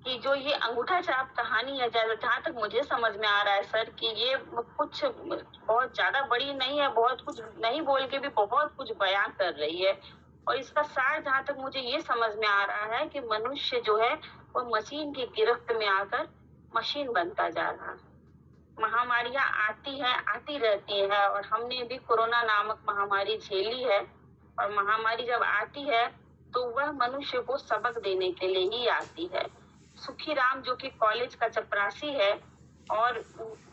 S1: कि जो ये अंगूठा छाप कहानी है, जहाँ तक मुझे समझ में आ रहा है सर, कि ये कुछ बहुत ज्यादा बड़ी नहीं है, बहुत कुछ नहीं बोल के भी बहुत कुछ बयान कर रही है। और इसका सार जहाँ तक मुझे ये समझ में आ रहा है कि मनुष्य जो है वो मशीन की गिरफ्त में आकर मशीन बनता जा रहा है। महामारियां आती रहती है, और हमने भी कोरोना नामक महामारी झेली है। और महामारी जब आती है तो वह मनुष्य को सबक देने के लिए ही आती है। सुखी राम जो कि कॉलेज का चपरासी है, और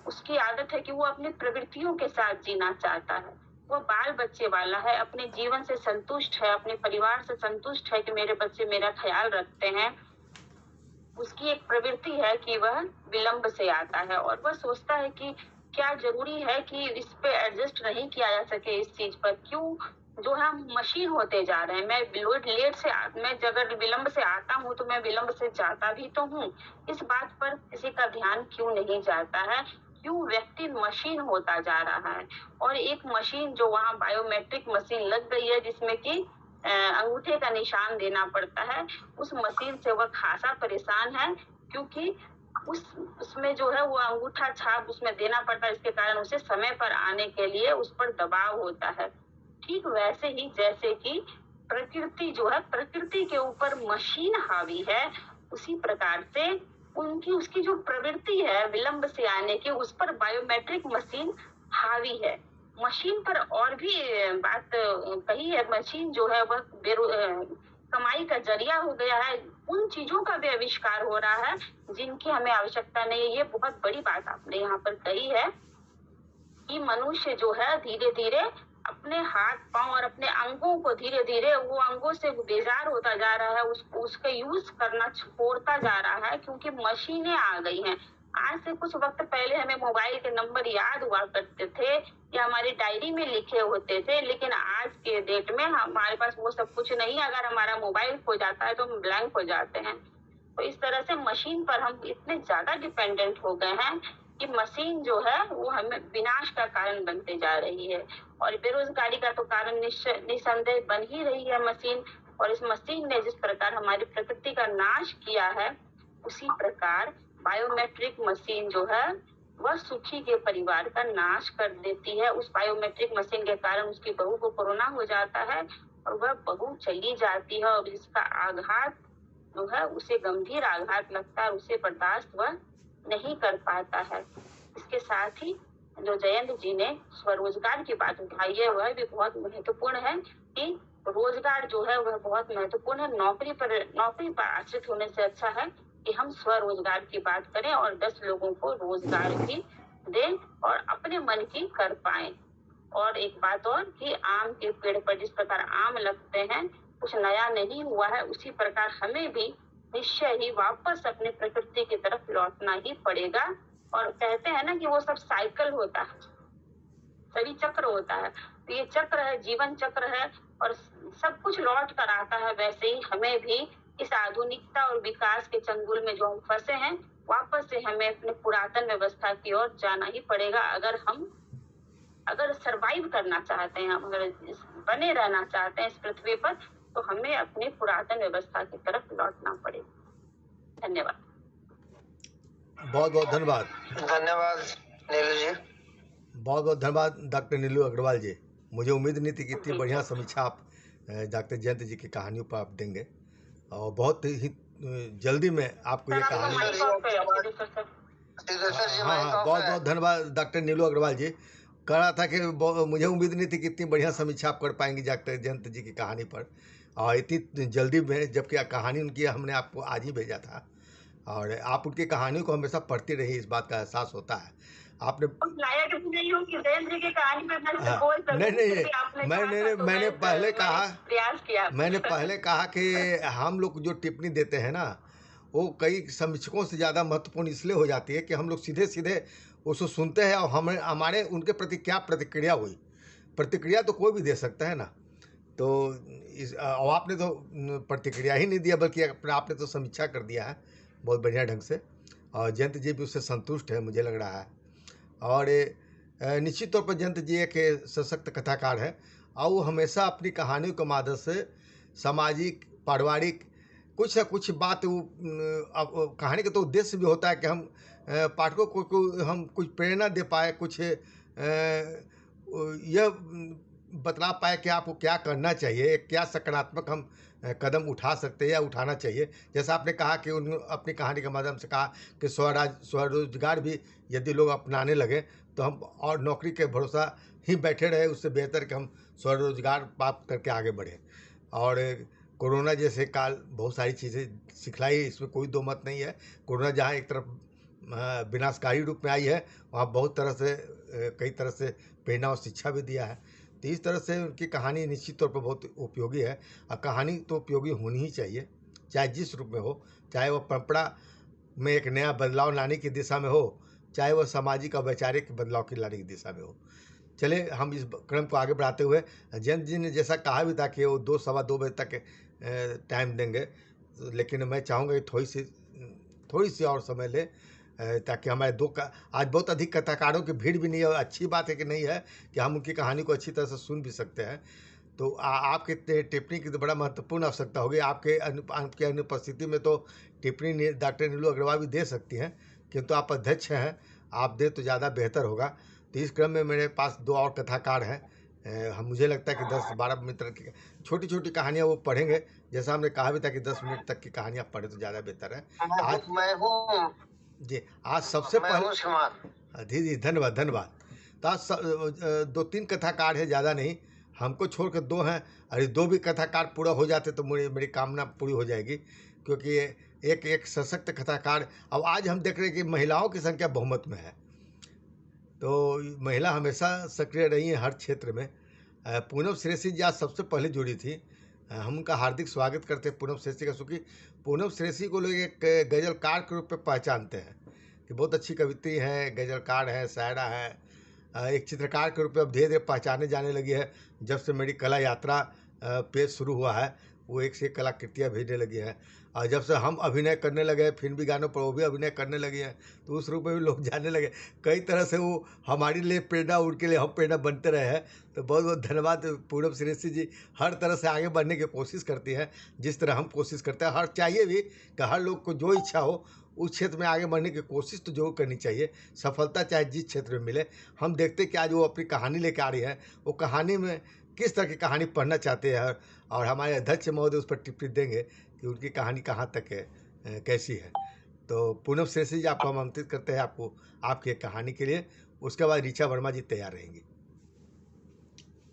S1: उसकी आदत है कि वो अपनी प्रवृत्तियों के साथ जीना चाहता है। वो बाल बच्चे वाला है, अपने जीवन से संतुष्ट है, अपने परिवार से संतुष्ट है कि मेरे बच्चे मेरा ख्याल रखते हैं। उसकी एक प्रवृत्ति है कि वह विलंब से आता है, और वह सोचता है कि क्या जरूरी है कि इस पे एडजस्ट नहीं किया जा सके, इस चीज पर क्यों जो है हम मशीन होते जा रहे हैं। मैं अगर विलंब से आता हूँ तो मैं विलंब से जाता भी तो हूँ। इस बात पर किसी का ध्यान क्यों नहीं जाता है, क्यों व्यक्ति मशीन होता जा रहा है। और एक मशीन जो वहाँ बायोमेट्रिक मशीन लग गई है, जिसमें कि अंगूठे का निशान देना पड़ता है, उस मशीन से वह खासा परेशान है, क्योंकि उसमें जो है वो अंगूठा छाप उसमें देना पड़ता है, इसके कारण उसे समय पर आने के लिए उस पर दबाव होता है। ठीक वैसे ही जैसे कि प्रकृति जो है, प्रकृति के ऊपर मशीन हावी है, उसी प्रकार से उसकी जो प्रवृत्ति है विलंब से आने की, उस पर बायोमेट्रिक मशीन हावी है। मशीन पर और भी बात कही है, मशीन जो है वह कमाई का जरिया हो गया है, उन चीजों का भी आविष्कार हो रहा है जिनकी हमें आवश्यकता नहीं है। ये बहुत बड़ी बात आपने यहाँ पर कही है कि मनुष्य जो है धीरे धीरे अपने हाथ पांव और अपने अंगों को धीरे धीरे वो अंगों से बेजार होता जा रहा है, उसका यूज करना छोड़ता जा रहा है, क्योंकि मशीनें आ गई हैं। आज से कुछ वक्त पहले हमें मोबाइल के नंबर याद हुआ करते थे या हमारी डायरी में लिखे होते थे, लेकिन आज के डेट में हमारे पास वो सब कुछ नहीं। अगर हमारा मोबाइल खो जाता है तो हम ब्लैंक हो जाते हैं। तो इस तरह से मशीन पर हम इतने ज्यादा डिपेंडेंट हो गए हैं कि मशीन जो है वो हमें विनाश का कारण बनते जा रही है, और बेरोजगारी का तो कारण निसंदेह बन ही रही है मशीन। और इस मशीन ने जिस प्रकार हमारी प्रकृति का नाश किया है, उसी प्रकार बायोमेट्रिक मशीन जो है वह सुखी के परिवार का नाश कर देती है। उस बायोमेट्रिक मशीन के कारण उसकी बहू को कोरोना हो जाता है और वह बहू चली जाती है, और इसका आघात जो है उसे गंभीर आघात लगता है, उसे बर्दाश्त वह नहीं कर पाता है। इसके साथ ही जो जयंत जी ने स्वरोजगार की बात उठाई है वह भी बहुत महत्वपूर्ण है कि रोजगार जो है वह बहुत महत्वपूर्ण है। नौकरी पर आश्रित होने से अच्छा है कि हम स्वरोजगार की बात करें और 10 लोगों को रोजगार भी दें और अपने मन की कर पाएं। और एक बात और कि आम के पेड़ पर जिस प्रकार आम लगते हैं, कुछ नया नहीं हुआ है, उसी प्रकार हमें भी निश्चय ही वापस अपने प्रकृति की तरफ लौटना ही पड़ेगा। और कहते हैं ना कि वो सब साइकिल होता है, सभी चक्र होता है, तो ये चक्र है, जीवन चक्र है, और सब कुछ लौट कर आता है। वैसे ही हमें भी इस आधुनिकता और विकास के चंगुल में जो हम फंसे हैं, वापस से हमें अपने पुरातन व्यवस्था की ओर जाना ही पड़ेगा। अगर सरवाइव करना चाहते हैं, हम अगर बने रहना चाहते हैं इस पृथ्वी पर, तो हमें अपनी पुरातन व्यवस्था की तरफ लौटना पड़ेगा। धन्यवाद।
S2: बहुत बहुत धन्यवाद।
S3: धन्यवाद नीलू जी।
S2: बहुत बहुत धन्यवाद डॉक्टर नीलू अग्रवाल जी। मुझे उम्मीद नहीं थी कि इतनी बढ़िया समीक्षा आप डॉक्टर जयंत जी की कहानियों पर आप देंगे, और बहुत ही जल्दी में आपको ये कहानी। हाँ, बहुत बहुत धन्यवाद डॉक्टर नीलू अग्रवाल जी। कह रहा था कि मुझे उम्मीद नहीं थी कि इतनी बढ़िया समीक्षा आप कर पाएंगे डॉक्टर जयंत जी की कहानी पर, और इतनी जल्दी में, जबकि कहानी उनकी हमने आपको आज ही भेजा था, और आप उनकी कहानियों को हमेशा पढ़ती रही, इस बात का एहसास होता है। आपने
S1: लायक भी नहीं हूँ कि जयंत जी की कहानी पर मैं बोल सकूं,
S2: नहीं, मैंने पहले कहा,
S1: प्रयास किया।
S2: मैंने पहले कहा कि हम लोग जो टिप्पणी देते हैं ना, वो कई समीक्षकों से ज़्यादा महत्वपूर्ण इसलिए हो जाती है कि हम लोग सीधे सीधे उसको सुनते हैं, और हमारे उनके प्रति क्या प्रतिक्रिया हुई। प्रतिक्रिया तो कोई भी दे सकता है ना, तो और आपने तो प्रतिक्रिया ही नहीं दिया, बल्कि आपने तो समीक्षा कर दिया है बहुत बढ़िया ढंग से, और जयंत जी भी उससे संतुष्ट है, मुझे लग रहा है। और निश्चित तौर पर जयंत जी एक सशक्त कथाकार है, और वो हमेशा अपनी कहानियों के माध्यम से सामाजिक, पारिवारिक कुछ न कुछ बात, वो कहानी का तो उद्देश्य भी होता है कि हम पाठकों को हम कुछ प्रेरणा दे पाए, कुछ यह बतला पाए कि आपको क्या करना चाहिए, क्या सकारात्मक हम कदम उठा सकते हैं या उठाना चाहिए। जैसा आपने कहा कि उन अपनी कहानी के माध्यम से कहा कि स्वरोजगार भी यदि लोग अपनाने लगे तो हम और नौकरी के भरोसा ही बैठे रहे, उससे बेहतर कि हम स्वरोजगार प्राप्त करके आगे बढ़ें। और कोरोना जैसे काल बहुत सारी चीज़ें सिखलाई, इसमें कोई दो मत नहीं है। कोरोना जहाँ एक तरफ विनाशकारी रूप में आई है, वहाँ बहुत तरह से कई तरह से प्रेरणा और शिक्षा भी दिया है। तो इस तरह से उनकी कहानी निश्चित तौर पर बहुत उपयोगी है, और कहानी तो उपयोगी होनी ही चाहिए, चाहे जिस रूप में हो, चाहे वह परंपरा में एक नया बदलाव लाने की दिशा में हो, चाहे वह सामाजिक और वैचारिक बदलाव की लाने की दिशा में हो। चले हम इस क्रम को आगे बढ़ाते हुए, जयंत जी ने जैसा कहा भी था कि वो 2 सवा 2 बजे तक टाइम देंगे, लेकिन मैं चाहूँगा कि थोड़ी सी और समय ले, ताकि हमारे आज बहुत अधिक कथाकारों की भीड़ भी नहीं है। अच्छी बात है कि नहीं है कि हम उनकी कहानी को अच्छी तरह से सुन भी सकते हैं। तो आपके टिप्पणी की तो बड़ा महत्वपूर्ण आवश्यकता होगी। आपके अनुपस्थिति में तो टिप्पणी डॉक्टर नीलू अग्रवाल भी दे सकती हैं, किंतु आप अध्यक्ष हैं, आप दे तो ज़्यादा बेहतर होगा। तो इस क्रम में मेरे पास 2 और कथाकार हैं, हम मुझे लगता है कि 10-12 मिनट की छोटी छोटी कहानियाँ वो पढ़ेंगे। जैसा हमने कहा भी था कि 10 मिनट तक की कहानियाँ पढ़े तो ज़्यादा बेहतर है। आज
S3: मैं हूँ
S2: जी, आज सबसे
S3: मैं
S2: पहले
S3: हूँ श्रीमान।
S2: जी जी, धन्यवाद धन्यवाद। तो आज 2-3 कथाकार है, ज़्यादा नहीं, हमको छोड़ कर 2 हैं। और ये 2 भी कथाकार पूरा हो जाते तो मेरी मेरी कामना पूरी हो जाएगी, क्योंकि एक एक सशक्त कथाकार। अब आज हम देख रहे हैं कि महिलाओं की संख्या बहुमत में है, तो महिला हमेशा सक्रिय रही हैं हर क्षेत्र में। पूनम श्रेष्ठी जी आज सबसे पहले जुड़ी थी। हम उनका हार्दिक स्वागत करते हैं पूनम श्रेष्ठी का, क्योंकि पूनम श्रेष्ठी को लोग एक गज़लकार के रूप में पहचानते हैं कि बहुत अच्छी कवित्री हैं, गज़लकार हैं, शायरा हैं। एक चित्रकार के रूप में अब धीरे धीरे पहचाने जाने लगी है। जब से मेरी कला यात्रा पेज शुरू हुआ है, वो एक से एक कलाकृतियाँ भेजने लगी हैं। और जब से हम अभिनय करने लगे, फिल्मी गानों पर वो भी अभिनय करने लगी हैं, तो उस रूप में भी लोग जानने लगे। कई तरह से वो हमारे लिए प्रेरणा, उनके लिए हम प्रेरणा बनते रहे हैं। तो बहुत बहुत धन्यवाद पूनम श्रेष्ठी जी। हर तरह से आगे बढ़ने की कोशिश करती हैं, जिस तरह हम कोशिश करते हैं। हर चाहिए भी कि हर लोग को जो इच्छा हो उस क्षेत्र में आगे बढ़ने की कोशिश तो जरूर करनी चाहिए। सफलता चाहे जिस क्षेत्र में मिले। हम देखते हैं कि आज वो अपनी कहानी लेकर आ रही है, वो कहानी में किस तरह की कहानी पढ़ना चाहते हैं, और हमारे अध्यक्ष महोदय उस पर टिप्पणी देंगे कि उनकी कहानी कहाँ तक है, कैसी है। तो पूनम श्रेष्ठी जी, आपको हम आमंत्रित करते हैं आपको आपकी एक कहानी के लिए। उसके बाद ऋचा वर्मा जी तैयार रहेंगी।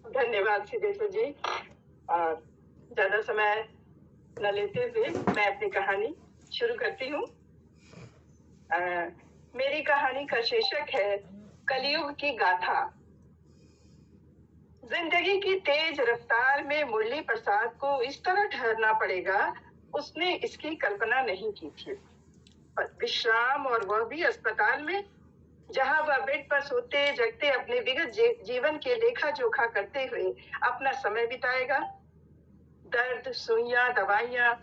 S4: धन्यवाद सिद्धेश्वर जी। ज्यादा समय न लेते हुए मैं अपनी कहानी शुरू करती हूँ। मेरी कहानी का शीर्षक है कलयुग की गाथा। जिंदगी की तेज रफ्तार में मुरली प्रसाद को इस तरह ठहरना पड़ेगा, उसने इसकी कल्पना नहीं की थी। विश्राम, और वह भी अस्पताल में, जहां वह बेड पर सोते जगते अपने विगत जीवन के लेखा जोखा करते हुए अपना समय बिताएगा। दर्द, सुइयां, दवाइयां,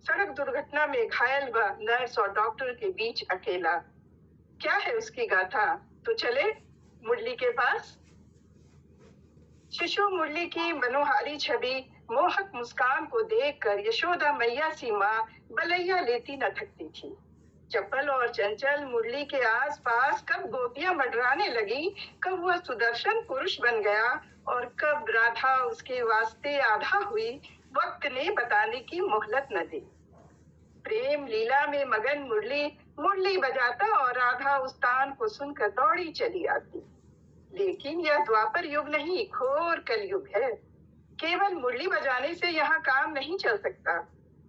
S4: सड़क दुर्घटना में घायल व नर्स और डॉक्टर के बीच अकेला। क्या है उसकी गाथा? तो चले मुरली के पास। शिशु मुरली की मनोहारी छवि, मोहक मुस्कान को देखकर यशोदा मैया सी माँ बलैया लेती न थकती थी। चपल और चंचल मुरली के आसपास कब गोपियां मंडराने लगी, कब वह सुदर्शन पुरुष बन गया, और कब राधा उसके वास्ते आधा हुई, वक्त ने बताने की मोहलत न दी। प्रेम लीला में मगन मुरली मुरली बजाता और राधा उस तान को सुनकर दौड़ी चली आती। लेकिन यह द्वापर युग नहीं, घोर कलयुग है। केवल मुरली बजाने से यहाँ काम नहीं चल सकता,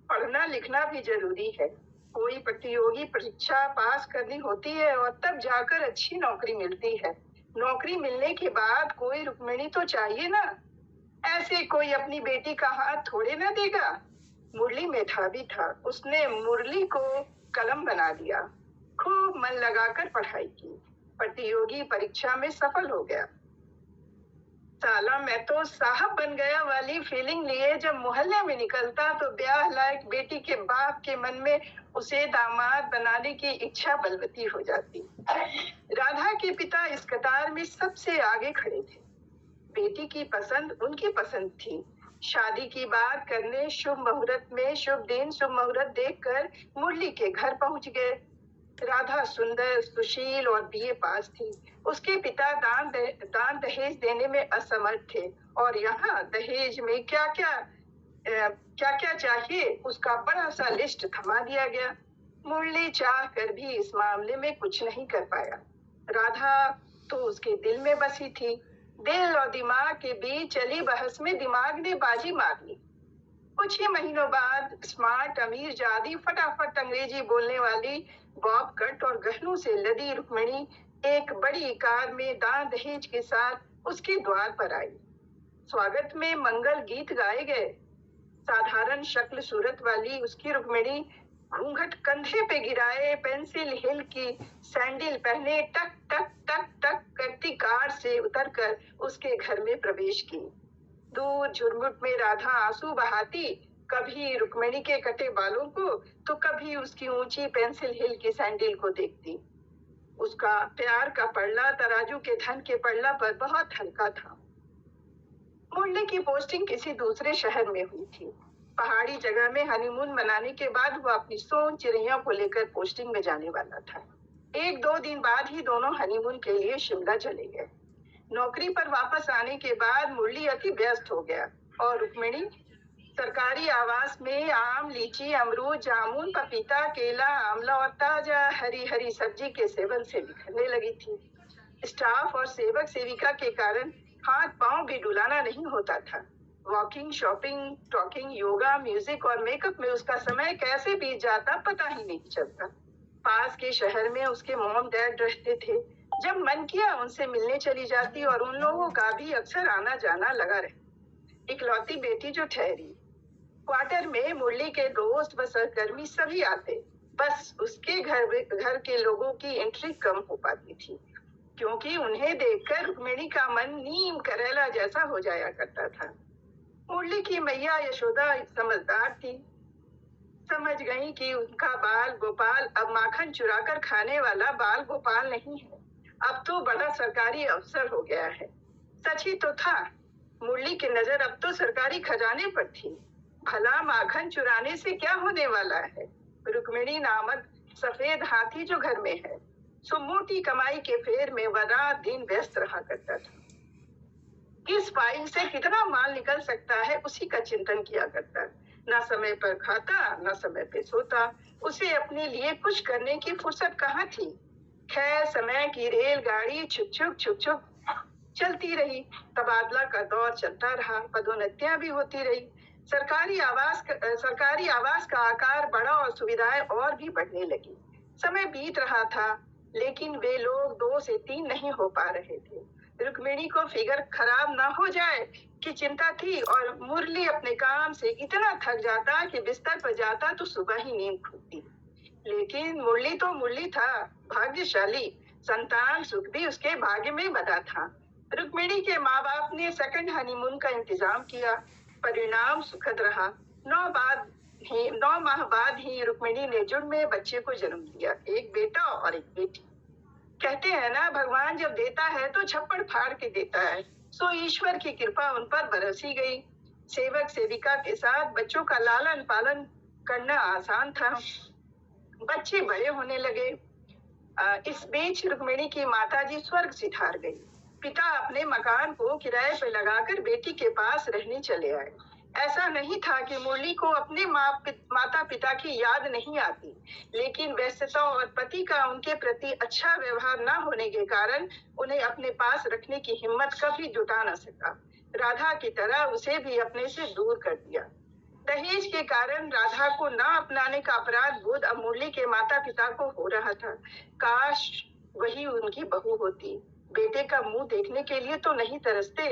S4: पढ़ना लिखना भी जरूरी है। कोई प्रतियोगी परीक्षा पास करनी होती है और तब जाकर अच्छी नौकरी मिलती है। नौकरी मिलने के बाद कोई रुक्मिणी तो चाहिए ना। ऐसे कोई अपनी बेटी का हाथ थोड़े ना देगा। मुरली मेधावी था, उसने मुरली को कलम बना दिया। खूब मन लगाकर पढ़ाई की, प्रतियोगी परीक्षा में सफल हो गया। साला मैं तो साहब बन गया वाली फीलिंग लिए जब मोहल्ले में निकलता तो ब्याह लायक बेटी के बाप के मन में उसे दामाद बनाने की इच्छा बलवती हो जाती। राधा के पिता इस कतार में सबसे आगे खड़े थे। बेटी की पसंद उनकी पसंद थी। शादी की बात करने शुभ मुहूर्त में, शुभ दिन शुभ मुहूर्त देखकर मुरली के घर पहुंच गए। राधा सुंदर, सुशील और बीए पास थी। उसके पिता दान दहेज देने में असमर्थ थे, और यहाँ दहेज में क्या क्या चाहिए उसका बड़ा सा लिस्ट थमा दिया गया। मुरली चाह कर भी इस मामले में कुछ नहीं कर पाया। राधा तो उसके दिल में बसी थी। दिल और दिमाग के बीच चली बहस में दिमाग ने बाजी मार ली। कुछ ही महीनों बाद स्मार्ट अमीर जादी फटाफट अंग्रेजी बोलने वाली बॉब कट और गहनों से लदी रुक्मिणी एक बड़ी कार में दान दहेज के साथ उसके द्वार पर आई। स्वागत में मंगल गीत गाए गए। साधारण शक्ल सूरत वाली उसकी रुक्मिणी घूंघट कंधे पे गिराए, पेंसिल हिल की सैंडल पहने टक टक टक टक करती कार से उतरकर उसके घर में प्रवेश की। दूर झुरमुट में राधा आंसू बहाती, कभी रुक्मिणी के कटे बालों को तो कभी उसकी ऊंची पेंसिल हिल की सैंडल को देखती। उसका प्यार का पड़ला तराजू के धन के पड़ला पर बहुत हल्का था। मुरली की पोस्टिंग किसी दूसरे शहर में हुई थी। पहाड़ी जगह में हनीमून मनाने के बाद वो अपनी सोन चिड़िया को लेकर पोस्टिंग में जाने वाला था। 1-2 दिन बाद ही दोनों हनीमून के लिए शिमला चले गए। नौकरी पर वापस आने के बाद मुरली अति व्यस्त हो गया और रुक्मिणी सरकारी आवास में आम, लीची, अमरूद, जामुन, पपीता, केला, आंवला और ताजा हरी हरी सब्जी के सेवन से बिखरने लगी थी। स्टाफ और सेवक सेविका के कारण हाथ पांव भी डुलाना नहीं होता था। Walking, shopping, talking, yoga, music और मेकअप में उसका समय कैसे बीत जाता पता ही नहीं चलता। पास के शहर में उसके मॉम डैड रहते थे। जब मन किया उनसे मिलने चली जाती और उन लोगों का भी अक्सर आना जाना लगा रहे। इकलौती बेटी जो ठहरी। क्वार्टर में मुरली के दोस्त व सहकर्मी सभी आते, बस उसके घर के लोगों की एंट्री कम हो पाती थी, क्योंकि उन्हें देखकर रुक्मिणी का मन नीम करेला जैसा हो जाया करता था। मुरली की मैया यशोदा समझदार थी, समझ गई कि उनका बाल गोपाल अब माखन चुराकर खाने वाला बाल गोपाल नहीं है, अब तो बड़ा सरकारी अफसर हो गया है। सच ही तो था, मुरली की नजर अब तो सरकारी खजाने पर थी। भला माखन चुराने से क्या होने वाला है? रुक्मिणी नामक सफेद हाथी जो घर में है, सो मोटी कमाई के फेर में वह रात दिन व्यस्त रहा करता था। किस फाइल से कितना माल निकल सकता है उसी का चिंतन किया करता। ना समय पर खाता, ना समय पे सोता। उसे अपने लिए कुछ करने की फुर्सत कहाँ थी। खैर, समय की रेलगाड़ी छुक छुक चलती रही। तबादला का दौर चलता रहा, पदोन्नतियां भी होती रही। सरकारी आवास का आकार बढ़ा और सुविधाएं और भी बढ़ने लगी। समय बीत रहा था, लेकिन वे लोग 2 से 3 नहीं हो पा रहे थे। रुक्मिणी को फिगर खराब ना हो जाए की चिंता थी और मुरली अपने काम से इतना थक जाता कि बिस्तर पर जाता तो सुबह ही नींद खुलती। लेकिन मुरली तो मुरली था, भाग्यशाली। संतान सुख भी उसके भाग्य में बंधा था। रुक्मिणी के माँ बाप ने सेकंड हनीमून का इंतजाम किया। परिणाम सुखद रहा। 9 माह बाद ही रुक्मिणी ने जुड़ में बच्चे को जन्म दिया, एक बेटा और एक बेटी। कहते हैं ना, भगवान जब देता है तो छप्पड़ फाड़ के देता है। सो ईश्वर की कृपा उन पर बरसी गई। सेवक सेविका के साथ बच्चों का लालन पालन करना आसान था। बच्चे बड़े होने लगे। इस बीच रुक्मिणी की माताजी स्वर्ग सिधार गई। पिता अपने मकान को किराए पर लगाकर बेटी के पास रहने चले आए। ऐसा नहीं था कि मुरली को अपने माता पिता की याद नहीं आती, लेकिन व्यस्तता और पति का उनके प्रति अच्छा व्यवहार न होने के कारण उन्हें अपने पास रखने की हिम्मत कभी जुटा न सका। राधा की तरह उसे भी अपने से दूर कर दिया। दहेज के कारण राधा को न अपनाने का अपराध बोध अब मुरली के माता पिता को हो रहा था। काश वही उनकी बहू होती। बेटे का मुंह देखने के लिए तो नहीं तरसते।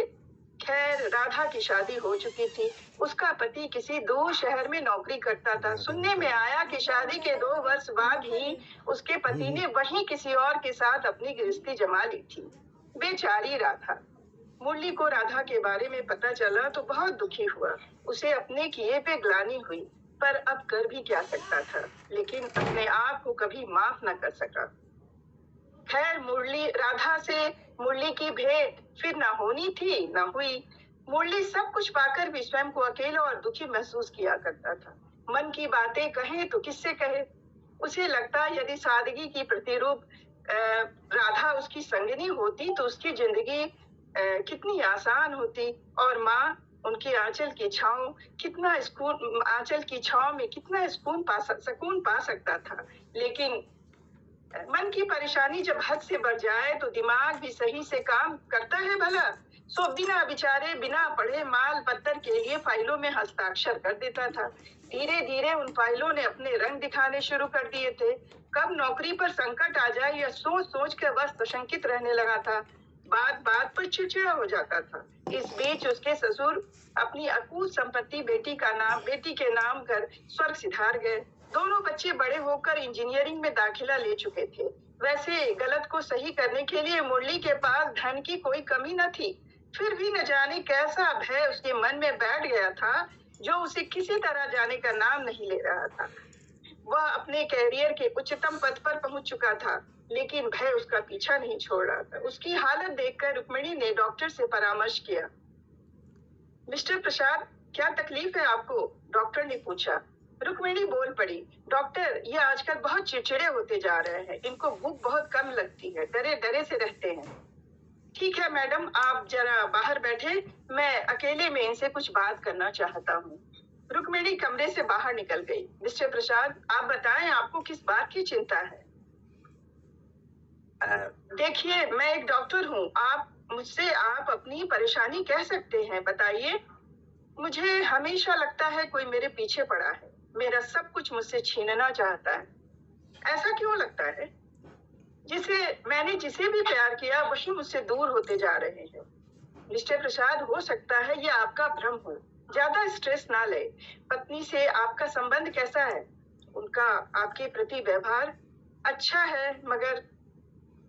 S4: खैर, राधा की शादी हो चुकी थी। उसका पति किसी दूर शहर में नौकरी करता था। सुनने में आया कि शादी के 2 वर्ष बाद ही उसके पति ने वहीं किसी और के साथ अपनी गृहस्थी जमा ली थी। बेचारी राधा। मुरली को राधा के बारे में पता चला तो बहुत दुखी हुआ। उसे अपने किए पे ग्लानि हुई, पर अब कर भी क्या सकता था, लेकिन अपने आप को कभी माफ न कर सका। खैर, राधा से मुरली की भेंट फिर न होनी थी, न हुई। मुरली सब कुछ पाकर भी स्वयं को अकेला और दुखी महसूस किया करता था। मन की बातें कहे तो किससे कहे। उसे लगता यदि सादगी की प्रतिरूप राधा उसकी संगिनी होती तो उसकी जिंदगी कितनी आसान होती, और माँ उनकी आंचल की छांव में कितना सुकून पा सकता था। लेकिन मन की परेशानी जब हद से बढ़ जाए तो दिमाग भी सही से काम करता है भला। सो बिना पढ़े माल पत्तर के लिए फाइलों में हस्ताक्षर कर देता था। धीरे धीरे उन फाइलों ने अपने रंग दिखाने शुरू कर दिए थे। कब नौकरी पर संकट आ जाए यह सोच कर बस शंकित रहने लगा था। बात पर चिड़चिड़ा हो जाता था। इस बीच उसके ससुर अपनी अकूत संपत्ति बेटी के नाम कर स्वर्ग सिधार गए। दोनों बच्चे बड़े होकर इंजीनियरिंग में दाखिला ले चुके थे। वैसे गलत को सही करने के लिए मुरली के पास धन की कोई कमी न थी। फिर भी न जाने कैसा भय उसके मन में बैठ गया था, जो उसे किसी तरह जाने का नाम नहीं ले रहा था। वह अपने कैरियर के उच्चतम पद पर पहुंच चुका था, लेकिन भय उसका पीछा नहीं छोड़ रहा था। उसकी हालत देखकर रुक्मिणी ने डॉक्टर से परामर्श किया। मिस्टर प्रसाद, क्या तकलीफ है आपको? डॉक्टर ने पूछा। रुक्मिणी बोल पड़ी, डॉक्टर, ये आजकल बहुत चिड़चिड़े होते जा रहे हैं। इनको भूख बहुत कम लगती है, डरे डरे से रहते हैं। ठीक है मैडम, आप जरा बाहर बैठे, मैं अकेले में इनसे कुछ बात करना चाहता हूँ। रुक्मिणी कमरे से बाहर निकल गई। मिस्टर प्रसाद, आप बताएं, आपको किस बात की चिंता है? देखिए, मैं एक डॉक्टर हूँ, आप मुझसे आप अपनी परेशानी कह सकते हैं, बताइए। मुझे हमेशा लगता है कोई मेरे पीछे पड़ा है, मेरा सब कुछ मुझसे छीनना चाहता है। ऐसा क्यों लगता है? मैंने जिसे भी प्यार किया वही मुझसे दूर होते जा रहे हैं। मिस्टर प्रसाद, हो सकता है ये आपका भ्रम हो, ज्यादा स्ट्रेस ना ले। पत्नी से आपका संबंध कैसा है? उनका आपके प्रति व्यवहार अच्छा है, मगर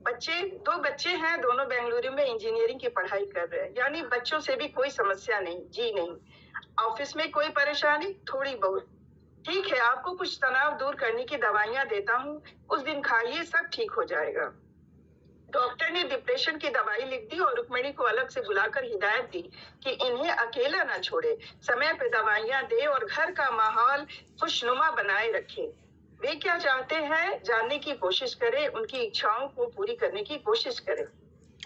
S4: दो बच्चे हैं, दोनों बेंगलुरु में इंजीनियरिंग की पढ़ाई कर रहे हैं, यानी बच्चों से भी कोई समस्या नहीं, जी नहीं। ऑफिस में कोई परेशानी? थोड़ी बहुत। ठीक है, आपको कुछ तनाव दूर करने की दवाइयां देता हूँ, उस दिन खाइए, सब ठीक हो जाएगा। डॉक्टर ने डिप्रेशन की दवाई लिख दी और रुक्मिणी को अलग से बुलाकर हिदायत दी कि इन्हें अकेला ना छोड़े, समय पे दवाइयां दे और घर का माहौल खुशनुमा बनाए रखे। वे क्या चाहते हैं जानने की कोशिश करे, उनकी इच्छाओं को पूरी करने की कोशिश करे।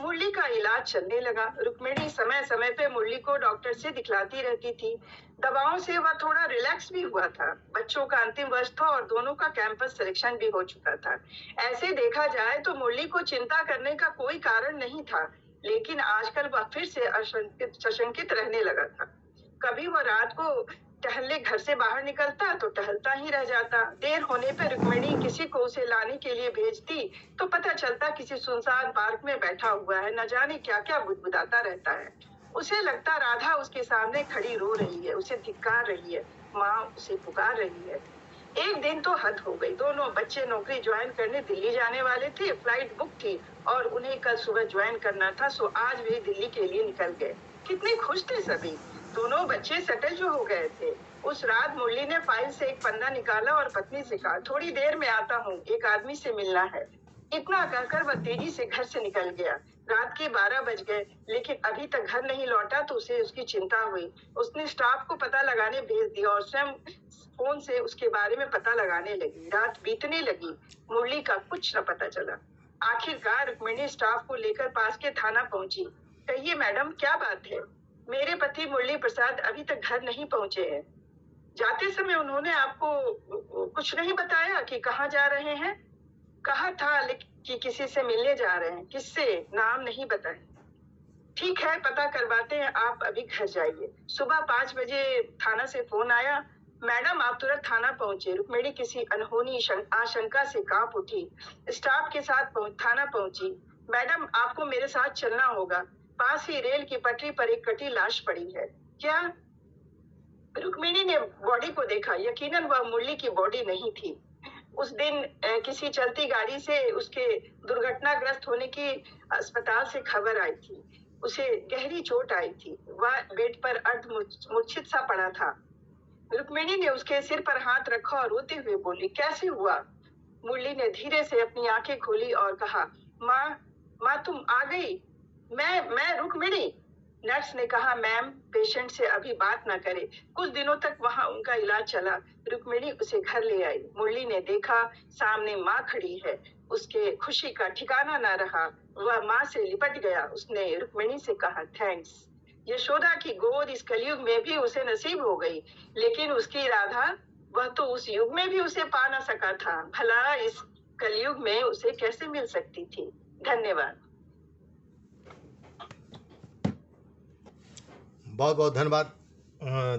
S4: मुरली का इलाज चलने लगा। रुक्मिणी समय समय पे मुरली को डॉक्टर से दिखलाती रहती थी। दवाओं से वह थोड़ा रिलैक्स भी हुआ था। बच्चों का अंतिम वर्ष था और दोनों का कैंपस सिलेक्शन भी हो चुका था। ऐसे देखा जाए तो मुरली को चिंता करने का कोई कारण नहीं था, लेकिन आजकल वह फिर से सशंकित रहने लगा था। कभी वह रात को टहलने घर से बाहर निकलता तो टहलता ही रह जाता। देर होने पर रुक्मिणी किसी को उसे लाने के लिए भेजती तो पता चलता किसी सुनसान पार्क में बैठा हुआ है, न जाने क्या क्या बुदबुदाता रहता है। उसे लगता राधा उसके सामने खड़ी रो रही है, उसे धिक्कार रही है, माँ उसे पुकार रही है। एक दिन तो हद हो गई। दोनों बच्चे नौकरी ज्वाइन करने दिल्ली जाने वाले थे, फ्लाइट बुक थी और उन्हें कल सुबह ज्वाइन करना था, सो आज वे दिल्ली के लिए निकल गए। कितने खुश थे सभी। दोनों बच्चे सेटल जो हो गए थे। उस रात मुरली ने फाइल से एक पन्ना निकाला और पत्नी से कहा, थोड़ी देर में आता हूँ, एक आदमी से मिलना है। इतना कहकर वह तेजी से घर से निकल गया। रात के 12 बज गए, लेकिन अभी तक घर नहीं लौटा तो उसे उसकी चिंता हुई। उसने स्टाफ को पता लगाने भेज दिया और स्वयं फोन से उसके बारे में पता लगाने लगी। रात बीतने लगी, मुरली का कुछ न पता चला। आखिरकार रुक्मिणी स्टाफ को लेकर पास के थाना पहुंची। कहिए मैडम, क्या बात है? मेरे पति मुरली प्रसाद अभी तक घर नहीं पहुंचे हैं। जाते समय उन्होंने आपको कुछ नहीं बताया कि कहाँ जा रहे हैं? कहा था कि किसी से मिलने जा रहे हैं। किससे? नाम नहीं बताए। ठीक है, पता करवाते हैं, आप अभी घर जाइए। सुबह 5 बजे थाना से फोन आया, मैडम आप तुरंत थाना पहुंचे। रुक्मिणी किसी अनहोनी आशंका से कांप उठी। स्टाफ के साथ थाना पहुंची। मैडम आपको मेरे साथ चलना होगा, पास ही रेल की पटरी पर एक कटी लाश पड़ी है। क्या? रुक्मिणी ने बॉडी को देखा। यकीनन वह मुरली की बॉडी नहीं थी। उस दिन किसी चलती गाड़ी से उसके दुर्घटनाग्रस्त होने की अस्पताल से खबर आई थी। उसे गहरी चोट आई थी। वह बेड पर मूर्छित सा पड़ा था। रुक्मिणी ने उसके सिर पर हाथ रखा और रोते हुए बोली, कैसे हुआ? मुरली ने धीरे से अपनी आंखें खोली और कहा, माँ तुम आ गई। मैं रुक्मिणी। नर्स ने कहा, मैम पेशेंट से अभी बात ना करे। कुछ दिनों तक वहां उनका इलाज चला। रुक्मिणी उसे घर ले आई। मुरली ने देखा सामने माँ खड़ी है। उसके खुशी का ठिकाना ना रहा। वह माँ से लिपट गया। उसने रुक्मिणी से कहा, थैंक्स। यशोदा की गोद इस कलयुग में भी उसे नसीब हो गई, लेकिन उसकी राधा, वह तो उस युग में भी उसे पा ना सका था। भला इस कलयुग में उसे कैसे मिल सकती थी? धन्यवाद।
S2: बहुत बहुत धन्यवाद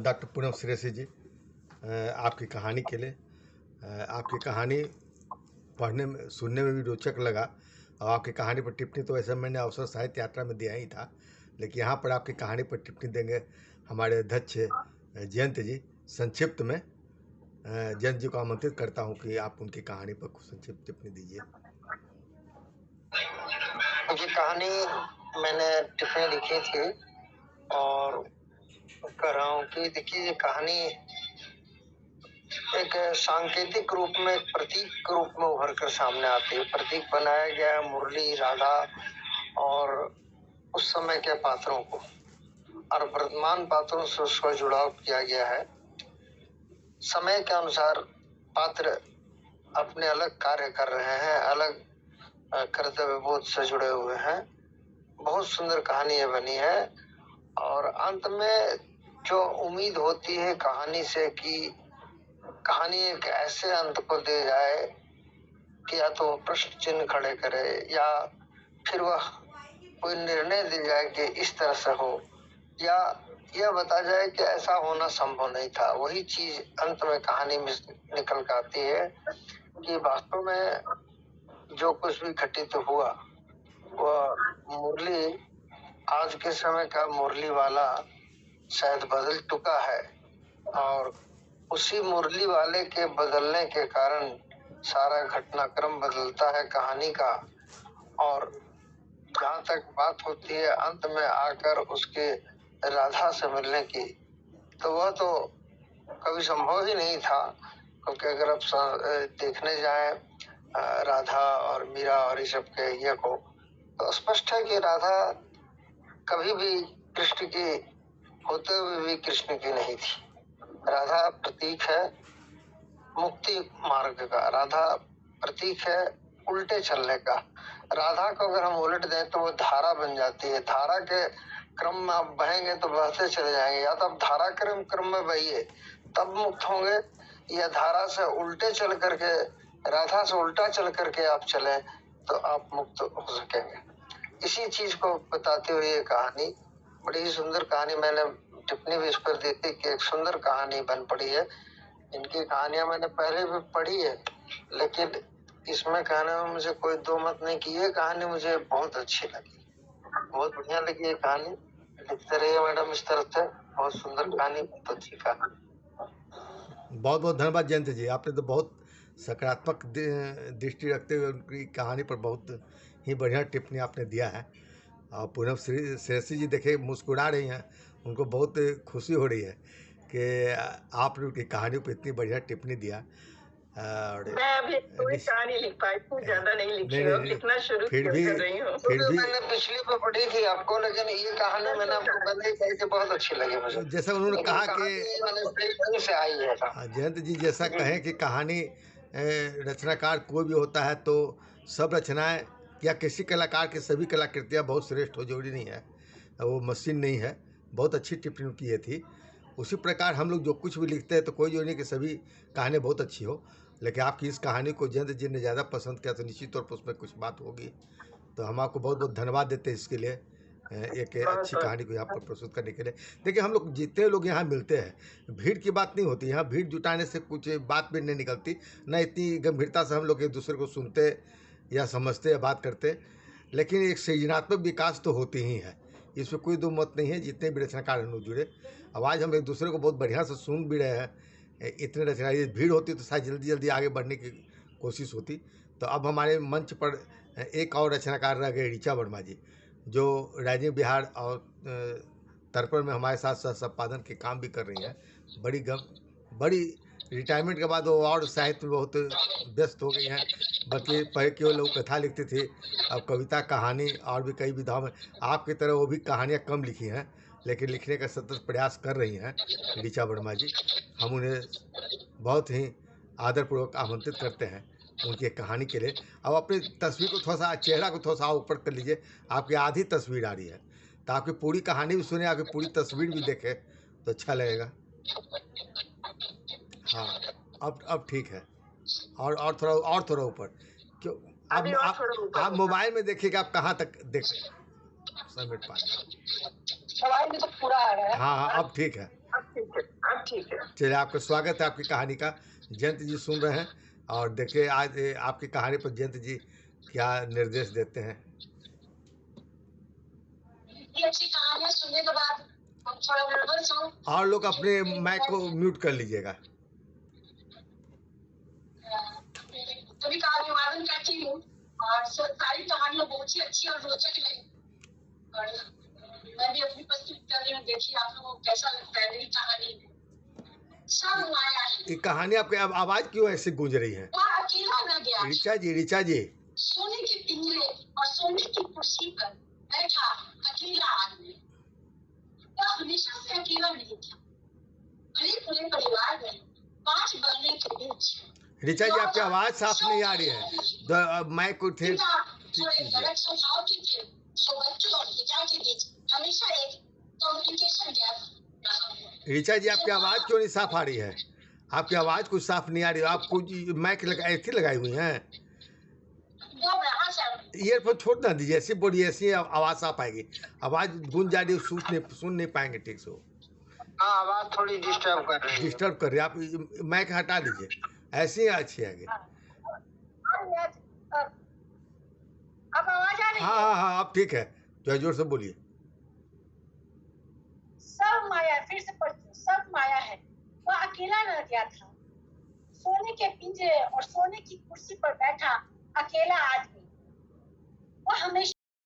S2: डॉक्टर पूनम श्रेयसी जी, आपकी कहानी के लिए। आपकी कहानी पढ़ने में सुनने में भी रोचक लगा और आपकी कहानी पर टिप्पणी तो वैसे मैंने अवसर साहित्य यात्रा में दिया ही था, लेकिन यहाँ पर आपकी कहानी पर टिप्पणी देंगे हमारे अध्यक्ष जयंत जी। संक्षिप्त में जयंत जी को आमंत्रित करता हूँ कि आप उनकी कहानी पर कुछ संक्षिप्त टिप्पणी दीजिए।
S3: उनकी कहानी मैंने टिप्पणी लिखी थी और कह रहा हूँ कि देखिए, ये कहानी एक सांकेतिक रूप में, प्रतीक रूप में उभर कर सामने आती है। प्रतीक बनाया गया है मुरली, राधा और उस समय के पात्रों को, और वर्तमान पात्रों से उसका जुड़ाव किया गया है। समय के अनुसार पात्र अपने अलग कार्य कर रहे हैं, अलग कर्तव्य बोध से जुड़े हुए हैं। बहुत सुंदर कहानी ये बनी है। और अंत में जो उम्मीद होती है कहानी से कि कहानी एक ऐसे अंत को दे जाए कि या तो प्रश्न चिन्ह खड़े करे या फिर वह कोई निर्णय दे जाए कि इस तरह से हो, या यह बता जाए कि ऐसा होना संभव नहीं था। वही चीज अंत में कहानी में निकल कर आती है कि वास्तव में जो कुछ भी घटित हुआ वह मुरली, आज के समय का मुरली वाला शायद बदल चुका है, और उसी मुरली वाले के बदलने के कारण सारा घटनाक्रम बदलता है कहानी का। और जहाँ तक बात होती है अंत में आकर उसके राधा से मिलने की, तो वह तो कभी संभव ही नहीं था, क्योंकि अगर आप देखने जाए राधा और मीरा और इस सब के ये को, तो स्पष्ट है कि राधा कभी भी कृष्ण की होते हुए भी कृष्ण की नहीं थी। राधा प्रतीक है मुक्ति मार्ग का, राधा प्रतीक है उल्टे चलने का। राधा को अगर हम उलट दें तो वो धारा बन जाती है। धारा के क्रम में आप बहेंगे तो बहते चले जाएंगे, या तो आप धारा क्रम में बहिए तब मुक्त होंगे, या धारा से उल्टे चल करके, राधा से उल्टा चल करके आप चले तो आप मुक्त हो सकेंगे। इसी चीज को बताते हुए ये कहानी, बड़ी ही सुंदर कहानी, मैंने टिप्पणी भी इस पर दी थी कि एक सुंदर कहानी बन पड़ी है। इनकी कहानियां मैंने पहले भी पढ़ी है, लेकिन इसमें कहने में मुझे कोई दो मत नहीं कि ये कहानी मुझे बहुत अच्छी लगी, बहुत बढ़िया लगी ये कहानी। लिखते रहिए मैडम इस तरह से, बहुत सुंदर कहानी, बहुत अच्छी कहानी।
S2: बहुत बहुत धन्यवाद जयंत जी, आपने तो बहुत सकारात्मक दृष्टि रखते हुए उनकी कहानी पर बहुत ही बढ़िया टिप्पणी आपने दिया है। और पूनम श्रेयसी जी देखे मुस्कुरा रही हैं, उनको बहुत खुशी हो रही है कि आपने उनकी कहानी पर इतनी बढ़िया टिप्पणी दिया। और
S4: मैं अभी कोई कहानी लिख पाई हूँ, ज्यादा नहीं लिखी हूँ, लिखना शुरू कर रही हूँ।
S2: फिर भी
S3: मैंने पिछली पे पढ़ी थी आपको, लेकिन ये कहानी मैंने आपको पहले ही कही थी, बहुत अच्छी लगी मुझे।
S2: जैसा उन्होंने कहा कि
S3: से आई है
S2: जयंत जी जैसा कहें कि कहानी रचनाकार कोई भी होता है तो सब रचनाएं या किसी कलाकार की सभी कलाकृतियाँ बहुत श्रेष्ठ हो, जरूरी नहीं है, वो मशीन नहीं है। बहुत अच्छी टिप्पणी की ये थी। उसी प्रकार हम लोग जो कुछ भी लिखते हैं तो कोई जो नहीं कि सभी कहानी बहुत अच्छी हो, लेकिन आपकी इस कहानी को जयंत जी ने ज़्यादा पसंद किया तो निश्चित तौर पर उसमें कुछ बात होगी। तो हम आपको बहुत बहुत धन्यवाद देते हैं इसके लिए, एक अच्छी कहानी को यहाँ पर प्रस्तुत करने के लिए। देखिए हम लोग जितने लोग यहाँ मिलते हैं, भीड़ की बात नहीं होती, यहाँ भीड़ जुटाने से कुछ बात भी नहीं निकलती, न इतनी गंभीरता से हम लोग एक दूसरे को सुनते या समझते या बात करते, लेकिन एक सृजनात्मक विकास तो होती ही है, इसमें कोई दो मत नहीं है। जितने भी रचनाकार हम लोग जुड़े, अब आज हम एक दूसरे को बहुत बढ़िया से सुन भी रहे हैं। इतने रचनाकार भीड़ होती तो शायद जल्दी जल्दी आगे बढ़ने की कोशिश होती। तो अब हमारे मंच पर एक और रचनाकार रह गए, ऋचा वर्मा जी, जो राजीव बिहार और तर्पण में हमारे साथ सह संपादन के काम भी कर रही हैं। बड़ी रिटायरमेंट के बाद वो और साहित्य में बहुत व्यस्त हो गई हैं। बल्कि पहले केवल लोग कथा लिखती थी, अब कविता, कहानी और भी कई विधाओं में आपकी तरह वो भी कहानियाँ कम लिखी हैं, लेकिन लिखने का सतत प्रयास कर रही हैं ऋचा वर्मा जी। हम उन्हें बहुत ही आदरपूर्वक आमंत्रित करते हैं उनकी कहानी के लिए। अब अपनी तस्वीर को थोड़ा सा, चेहरा को थोड़ा सा ऊपर कर लीजिए, आपकी आधी तस्वीर आ रही है, तो आपकी पूरी कहानी भी सुने, आपकी पूरी तस्वीर भी देखें तो अच्छा लगेगा। हाँ अब ठीक है, और थोड़ा ऊपर, क्यों आप मोबाइल में देखिएगा आप कहाँ तक देख सबमिट पाएंगे।
S4: मोबाइल में तो पूरा आ रहा है।
S2: हाँ अब ठीक है,
S4: अब ठीक है।
S2: चलिए, आपका स्वागत है आपकी कहानी का। जयंत जी सुन रहे हैं और देखिए आज आपकी कहानी पर जयंत जी क्या निर्देश देते हैं।
S5: ये अच्छी कहानियां सुनने के बाद हम थोड़ा नर्वस हूं।
S2: और लोग अपने माइक को म्यूट कर लीजिएगा।
S5: कभी अभिवादन करती हूँ और सारी कहानियां बहुत ही अच्छी और रोचक लगी, और मैं भी अपनी प्रस्तुत कर रही हूँ। देखिए आप लोगों को कैसा लगता है मेरी कहानी। सब माया है।
S2: ये कहानी आपके अब आवाज क्यों ऐसे गूंज रही है?
S5: वह अकेला रह गया।
S2: ऋचा जी
S5: सोने के पिंजरे और सोने की कुर्सी पर बैठा अकेला आदमी। वह हमेशा से अकेला नहीं था। भले पूरे परिवार में 5 बरने के बीच।
S2: ऋचा जी आपकी आवाज साफ नहीं आ रही है, तो माइक को थे
S5: गलत स्वभाव की थे, तो बच्चों और पिता के बीच हमेशा एक कम्युनिकेशन गैप रहा।
S2: ऋचा जी, आपकी आवाज़ क्यों नहीं साफ आ रही है? आपकी आवाज़ कुछ साफ नहीं आ रही है। आप कुछ माइक ऐसी लगाई हुई हैं?
S5: हाँ सर।
S2: ईयरफोन छोड़ ना दीजिए, ऐसी बोलिए, ऐसी आवाज़ साफ आएगी। आवाज़ गूंज जा रही है, सुन नहीं पाएंगे ठीक से।
S3: हाँ, आवाज थोड़ी डिस्टर्ब कर रही है।
S2: डिस्टर्ब कर रही है। आप माइक हटा दीजिए, ऐसी ही अच्छी आएगी।
S5: अब आवाज आ रही है?
S2: हाँ हाँ हाँ, आप ठीक है, जो जोर से बोलिए।
S5: सब माया, फिर से पढ़ती हूँ, सब माया है। वह अकेला रह गया था, सोने के पिंजरे और सोने की कुर्सी पर बैठा अकेला आदमी। वह हमेशा